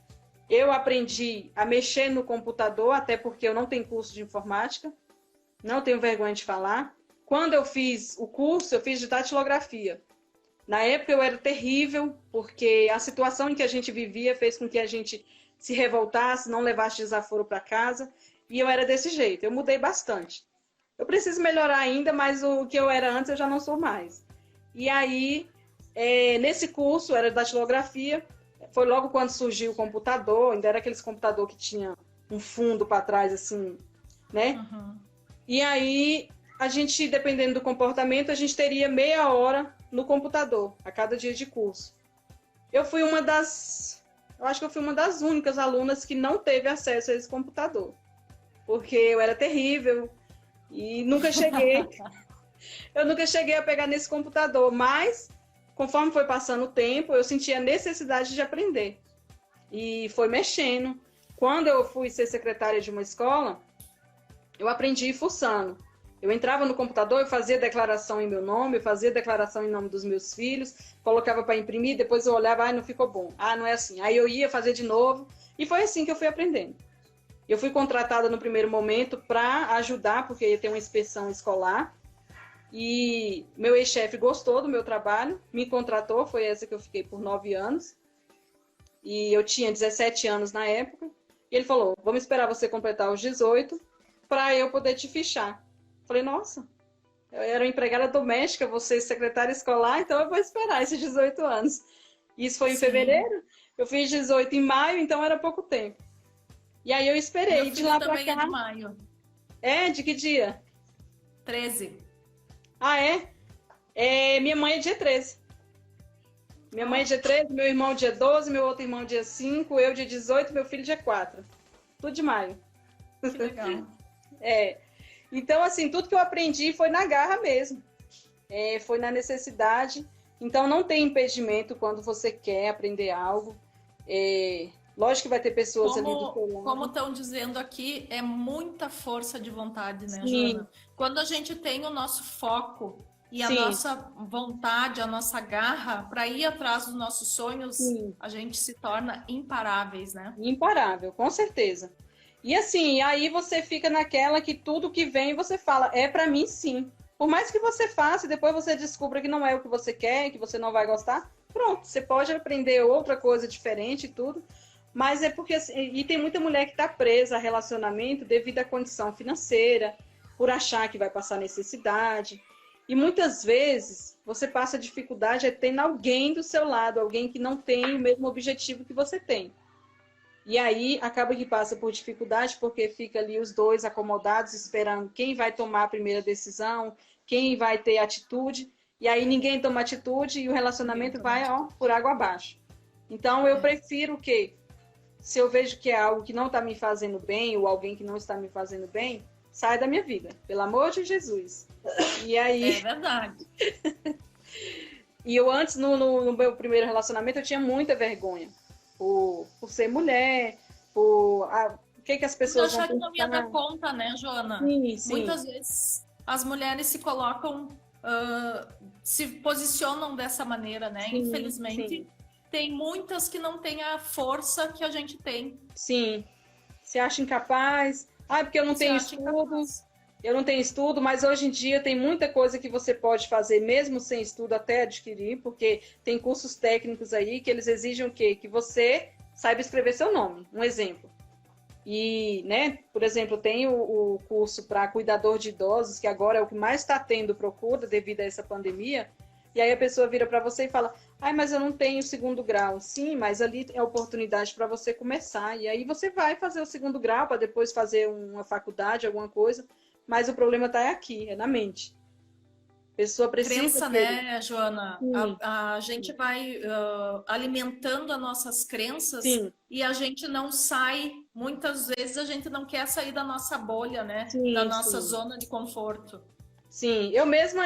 eu aprendi a mexer no computador, até porque eu não tenho curso de informática, não tenho vergonha de falar. Quando eu fiz o curso, eu fiz de datilografia. Na época eu era terrível, porque a situação em que a gente vivia fez com que a gente se revoltasse, não levasse desaforo para casa, e eu era desse jeito. Eu mudei bastante. Eu preciso melhorar ainda, mas o que eu era antes eu já não sou mais. E aí, nesse curso, era datilografia, foi logo quando surgiu o computador, ainda era aqueles computador que tinha um fundo para trás, assim, né? Uhum. E aí, a gente, dependendo do comportamento, a gente teria meia hora no computador, a cada dia de curso. Eu acho que eu fui uma das únicas alunas que não teve acesso a esse computador, porque eu era terrível e nunca cheguei a pegar nesse computador, mas conforme foi passando o tempo, eu senti a necessidade de aprender e foi mexendo. Quando eu fui ser secretária de uma escola, eu aprendi fuçando. Eu entrava no computador, eu fazia declaração em meu nome, eu fazia declaração em nome dos meus filhos, colocava para imprimir, depois eu olhava, não ficou bom. Não é assim. Aí eu ia fazer de novo, e foi assim que eu fui aprendendo. Eu fui contratada no primeiro momento para ajudar, porque ia ter uma inspeção escolar, e meu ex-chefe gostou do meu trabalho, me contratou, foi essa que eu fiquei por 9 anos, e eu tinha 17 anos na época, e ele falou, vamos esperar você completar os 18, para eu poder te fichar. Falei, nossa, eu era uma empregada doméstica, você secretária escolar, então eu vou esperar esses 18 anos. Isso foi em fevereiro, eu fiz 18 em maio, então era pouco tempo. E aí eu esperei, de lá para cá... é de maio. De que dia? 13. Minha mãe é dia 13. Minha mãe é dia 13, meu irmão dia 12, meu outro irmão dia 5, eu dia 18, meu filho dia 4. Tudo de maio. Que legal. Então, assim, tudo que eu aprendi foi na garra mesmo. Foi na necessidade. Então, não tem impedimento quando você quer aprender algo. Lógico que vai ter pessoas ali do seu Como lado. estão dizendo aqui, é muita força de vontade, né, Sim, Joana? Quando a gente tem o nosso foco e a sim, nossa vontade, a nossa garra para ir atrás dos nossos sonhos, sim. a gente se torna imparáveis, né? Imparável, com certeza. E assim, aí você fica naquela que tudo que vem você fala, é para mim sim. Por mais que você faça e depois você descubra que não é o que você quer, que você não vai gostar, pronto, você pode aprender outra coisa diferente e tudo. Mas é porque assim, e tem muita mulher que está presa a relacionamento devido à condição financeira, por achar que vai passar necessidade. E muitas vezes você passa dificuldade tendo alguém do seu lado, alguém que não tem o mesmo objetivo que você tem. E aí acaba que passa por dificuldade, porque fica ali os dois acomodados, esperando quem vai tomar a primeira decisão, quem vai ter atitude, e aí ninguém toma atitude e o Ninguém relacionamento toma vai, ó, atitude. por água abaixo. Então eu É, prefiro que, se eu vejo que é algo que não está me fazendo bem, ou alguém que não está me fazendo bem, sai da minha vida, pelo amor de Jesus. E é aí, verdade. e eu antes, no meu primeiro relacionamento, eu tinha muita vergonha por ser mulher, o que as Por pessoas vão achar que não ia dar pensar. conta, né, Joana? Sim, sim, Muitas vezes as mulheres se colocam, se posicionam dessa maneira, né? sim, sim, Infelizmente, tem muitas que não têm a força que a gente tem, sim. Se acha incapaz. Ah, porque se acha incapaz. eu não tenho estudo, mas hoje em dia tem muita coisa que você pode fazer mesmo sem estudo até adquirir, porque tem cursos técnicos aí que eles exigem o quê? Que você saiba escrever seu nome. Um exemplo. E, né, por exemplo, tem o curso para cuidador de idosos, que agora é o que mais está tendo procura devido a essa pandemia. E aí a pessoa vira para você e fala: ai, mas eu não tenho segundo grau. Sim, mas ali é oportunidade para você começar. E aí você vai fazer o segundo grau para depois fazer uma faculdade, alguma coisa. Mas o problema está aqui, é na mente. A pessoa precisa Crença, ter. né, Joana? Sim, A gente vai alimentando as nossas crenças sim, e a gente não sai. Muitas vezes a gente não quer sair da nossa bolha, né? Da sim, nossa sim. zona de conforto. Sim, eu mesma,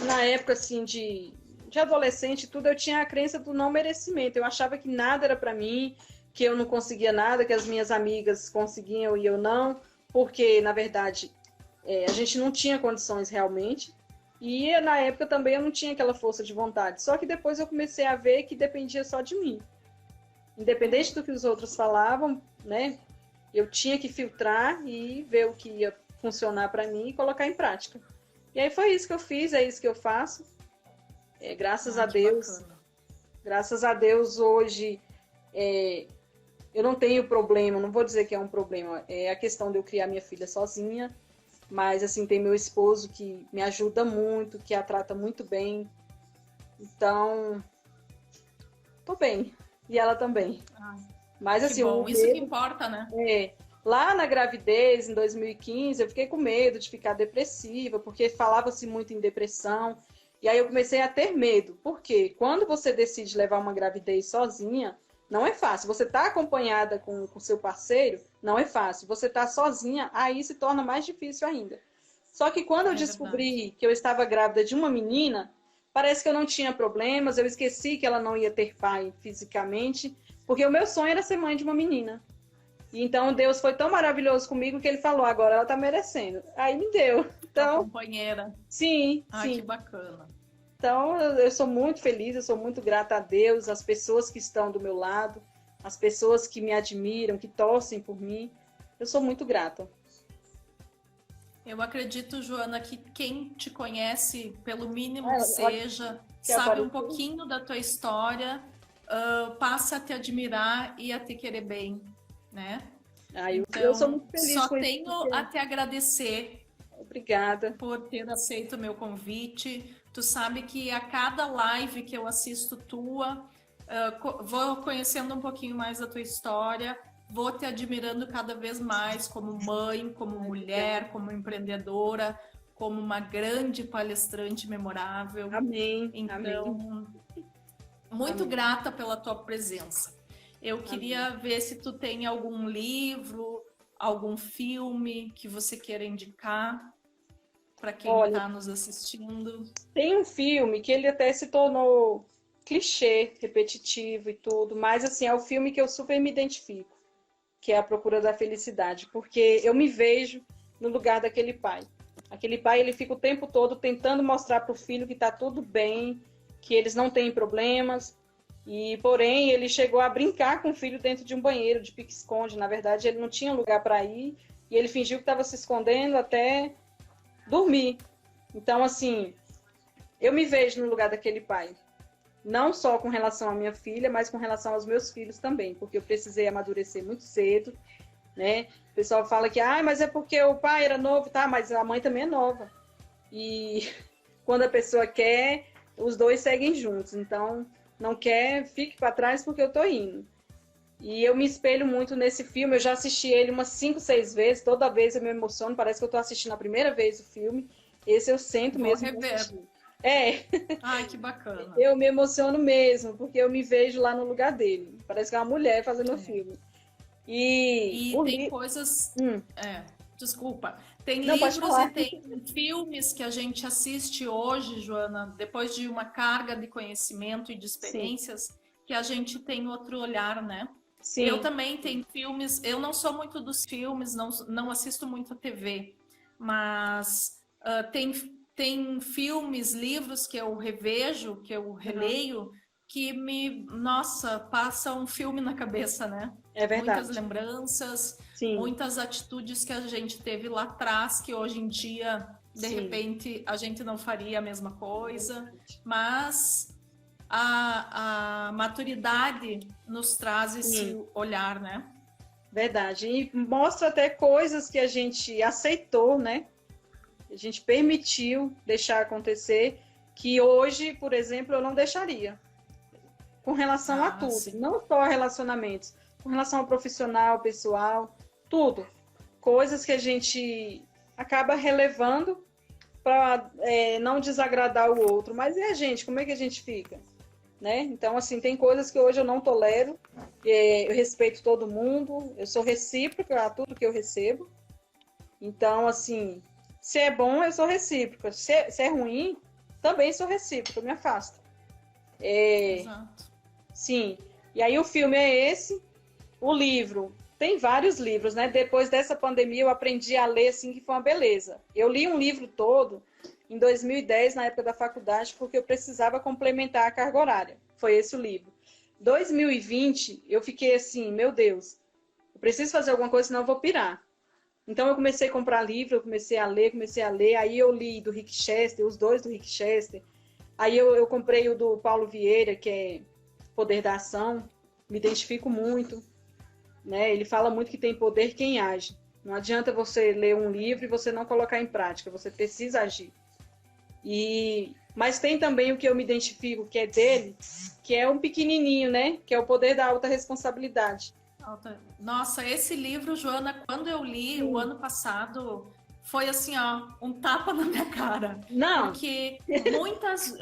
na época assim de adolescente, e tudo, eu tinha a crença do não merecimento. Eu achava que nada era para mim, que eu não conseguia nada, que as minhas amigas conseguiam e eu não, porque na verdade a gente não tinha condições realmente. E na época também eu não tinha aquela força de vontade. Só que depois eu comecei a ver que dependia só de mim. Independente do que os outros falavam, né? Eu tinha que filtrar e ver o que ia funcionar para mim e colocar em prática. E aí foi isso que eu fiz, é isso que eu faço. Ai, que bacana. Graças a Deus hoje eu não tenho problema, não vou dizer que é um problema, é a questão de eu criar minha filha sozinha, mas assim, tem meu esposo que me ajuda muito, que a trata muito bem, então tô bem, e ela também. Ai, Mas que assim, o bom. Isso que medo importa, né? lá na gravidez, em 2015, eu fiquei com medo de ficar depressiva, porque falava-se muito em depressão. E aí eu comecei a ter medo. Porque quando você decide levar uma gravidez sozinha, não é fácil. Você está acompanhada com o seu parceiro, não é fácil. Você está sozinha, aí se torna mais difícil ainda. Só que quando eu É verdade. descobri que eu estava grávida de uma menina, parece que eu não tinha problemas, eu esqueci que ela não ia ter pai fisicamente, porque o meu sonho era ser mãe de uma menina. E então Deus foi tão maravilhoso comigo que ele falou: agora ela tá merecendo. Aí me deu. A Então, companheira. sim, Ai, que sim. bacana. Então eu sou muito feliz, eu sou muito grata a Deus, as pessoas que estão do meu lado, as pessoas que me admiram, que torcem por mim. Eu sou muito grata. Eu acredito, Joana, que quem te conhece, pelo mínimo Ah, que ela seja, que sabe um apareceu. pouquinho da tua história, passa a te admirar e a te querer bem, né? Ah, eu sou Então, muito feliz só com isso, tenho a porque... te agradecer Obrigada. por ter aceito o meu convite. Tu sabe que a cada live que eu assisto tua, vou conhecendo um pouquinho mais da tua história, vou te admirando cada vez mais como mãe, como Ai, obrigada. mulher, como empreendedora, como uma grande palestrante memorável. Amém, amém, Então, muito amém, grata pela tua presença. Eu amém. queria ver se tu tem algum livro, algum filme que você queira indicar para quem Olha, está nos assistindo. tem um filme que ele até se tornou. clichê, repetitivo e tudo, mas assim, é o filme que eu super me identifico, que é A Procura da Felicidade, porque eu me vejo no lugar daquele pai. Aquele pai, ele fica o tempo todo tentando mostrar para o filho que está tudo bem, que eles não têm problemas, e porém ele chegou a brincar com o filho dentro de um banheiro de pique-esconde. Na verdade, ele não tinha lugar para ir, e ele fingiu que estava se escondendo até dormir. Então, assim, eu me vejo no lugar daquele pai. Não só com relação à minha filha, mas com relação aos meus filhos também, porque eu precisei amadurecer muito cedo, né? O pessoal fala que, mas é porque o pai era novo, tá? Mas a mãe também é nova. E quando a pessoa quer, os dois seguem juntos. Então, não quer, fique para trás porque eu tô indo. E eu me espelho muito nesse filme. Eu já assisti ele umas 5, 6 vezes. Toda vez eu me emociono. Parece que eu tô assistindo a primeira vez o filme. Esse eu sento Vou mesmo. rever. Ai, que bacana. Eu me emociono mesmo, porque eu me vejo lá no lugar dele. Parece que é uma mulher fazendo o filme. E tem coisas... desculpa. Tem livros e tem filmes que a gente assiste hoje, Joana, depois de uma carga de conhecimento e de experiências, que a gente tem outro olhar, né? Sim. Eu também tenho filmes... Eu não sou muito dos filmes, não assisto muito a TV, mas tem filmes, livros que eu revejo, que eu releio, que passa um filme na cabeça, né? É verdade. Muitas lembranças, muitas atitudes que a gente teve lá atrás, que hoje em dia, de repente, a gente não faria a mesma coisa, mas a maturidade nos traz esse olhar, né? Verdade. E mostra até coisas que a gente aceitou, né? A gente permitiu deixar acontecer, que hoje, por exemplo, eu não deixaria. Com relação a tudo, não só a relacionamentos, com relação ao profissional, pessoal, tudo. Coisas que a gente acaba relevando para não desagradar o outro. Mas e a gente? Como é que a gente fica? Né? Então, assim, tem coisas que hoje eu não tolero. Eu respeito todo mundo, eu sou recíproca a tudo que eu recebo. Então, assim... Se é bom, eu sou recíproca. Se é ruim, também sou recíproca, eu me afasto. Exato. Sim. E aí o filme é esse. O livro, tem vários livros, né? Depois dessa pandemia eu aprendi a ler, assim, que foi uma beleza. Eu li um livro todo em 2010, na época da faculdade, porque eu precisava complementar a carga horária. Foi esse o livro. 2020, eu fiquei assim, meu Deus, eu preciso fazer alguma coisa, senão eu vou pirar. Então eu comecei a comprar livro, eu comecei a ler, aí eu li do Rick Chester, os dois do Rick Chester, aí eu comprei o do Paulo Vieira, que é Poder da Ação, me identifico muito, né? Ele fala muito que tem poder quem age. Não adianta você ler um livro e você não colocar em prática, você precisa agir. Mas tem também o que eu me identifico, que é dele, que é um pequenininho, né? Que é o Poder da Alta Responsabilidade. Nossa, esse livro, Joana, quando eu li o ano passado, foi assim, ó, um tapa na minha cara. Não. Porque muitas...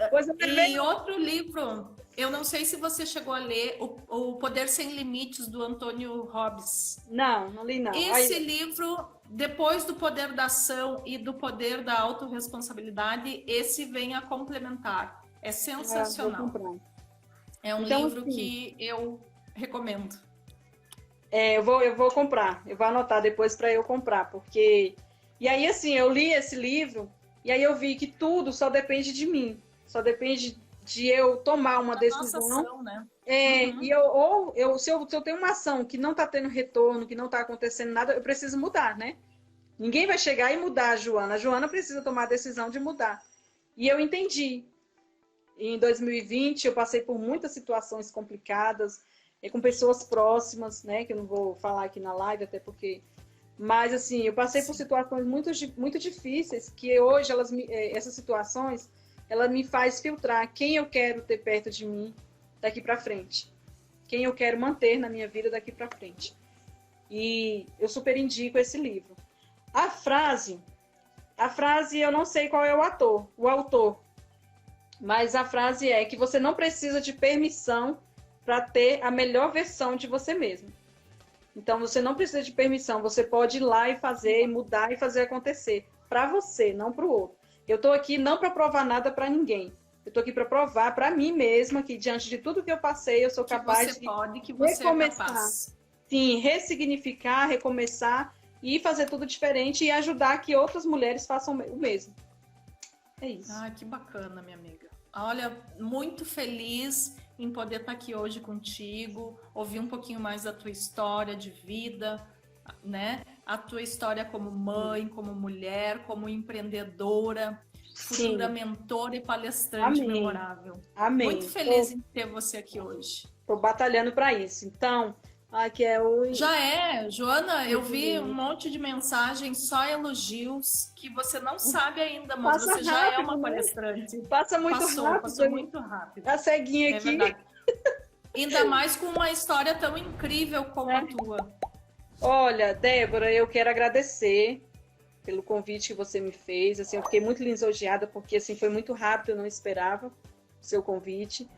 E outro livro, eu não sei se você chegou a ler, O Poder Sem Limites, do Antônio Robbins. Não li não. Esse livro, depois do Poder da Ação e do Poder da Autorresponsabilidade, esse vem a complementar. É sensacional. É um livro assim, que eu recomendo. Eu vou comprar, eu vou anotar depois para eu comprar, porque... E aí, assim, eu li esse livro e aí eu vi que tudo só depende de mim, só depende de eu tomar uma decisão. Nossa ação, né? E se eu tenho uma ação que não está tendo retorno, que não está acontecendo nada, eu preciso mudar, né? Ninguém vai chegar e mudar a Joana. A Joana precisa tomar a decisão de mudar. E eu entendi. Em 2020, eu passei por muitas situações complicadas, com pessoas próximas, né? Que eu não vou falar aqui na live, até porque... Mas, assim, eu passei por situações muito difíceis, que hoje, essas situações, ela me faz filtrar quem eu quero ter perto de mim daqui para frente. Quem eu quero manter na minha vida daqui para frente. E eu super indico esse livro. A frase, eu não sei qual é o autor, mas a frase é que você não precisa de permissão para ter a melhor versão de você mesmo. Então, você não precisa de permissão, você pode ir lá e fazer, e mudar e fazer acontecer. Para você, não para o outro. Eu estou aqui não para provar nada para ninguém. Eu estou aqui para provar para mim mesma que, diante de tudo que eu passei, eu sou capaz de recomeçar. É capaz. Sim, ressignificar, recomeçar e fazer tudo diferente e ajudar que outras mulheres façam o mesmo. É isso. Ah, que bacana, minha amiga. Olha, muito feliz em poder estar aqui hoje contigo, ouvir um pouquinho mais da tua história de vida, né? A tua história como mãe, como mulher, como empreendedora, futura mentora e palestrante memorável. Amém. Muito feliz em ter você aqui hoje. Estou batalhando para isso. Então, aqui é o... Já é, Joana, eu vi um monte de mensagens, só elogios, que você não sabe ainda, mas você já é uma palestrante. Passa muito rápido. Passou muito rápido. A ceguinha aqui. Verdade. Ainda mais com uma história tão incrível como a tua. Olha, Débora, eu quero agradecer pelo convite que você me fez. Assim, eu fiquei muito lisonjeada porque assim foi muito rápido, eu não esperava o seu convite.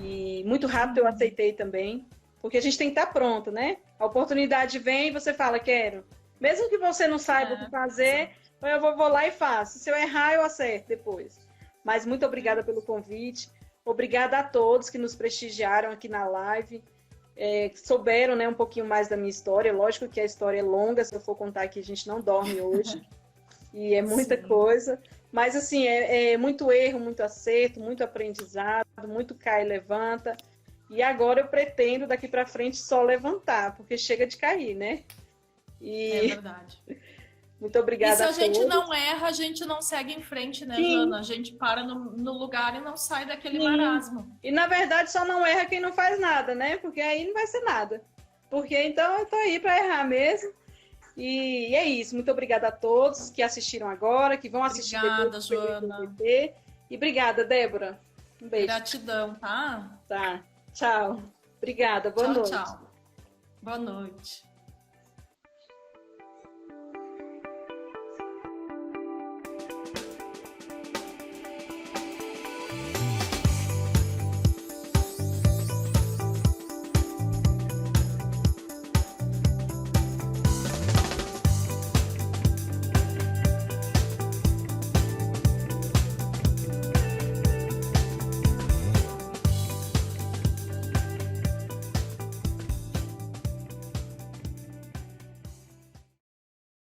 E muito rápido eu aceitei também, porque a gente tem que estar pronto, né? A oportunidade vem e você fala, quero. Mesmo que você não saiba o que fazer, eu vou lá e faço. Se eu errar, eu acerto depois. Mas muito obrigada pelo convite. Obrigada a todos que nos prestigiaram aqui na live. Souberam, né, um pouquinho mais da minha história. Lógico que a história é longa, se eu for contar aqui, a gente não dorme hoje. E é muita coisa. Mas, assim, é muito erro, muito acerto, muito aprendizado, muito cai e levanta. E agora eu pretendo, daqui para frente, só levantar, porque chega de cair, né? É verdade. Muito obrigada. E se a gente não erra, a gente não segue em frente, né, Joana? A gente para no lugar e não sai daquele marasmo. E, na verdade, só não erra quem não faz nada, né? Porque aí não vai ser nada. Porque, então, eu tô aí para errar mesmo. E é isso. Muito obrigada a todos que assistiram agora, que vão assistir depois. Joana. E obrigada, Débora. Um beijo. Gratidão, tá? Tá. Tchau. Obrigada. Boa noite. Tchau. Boa noite.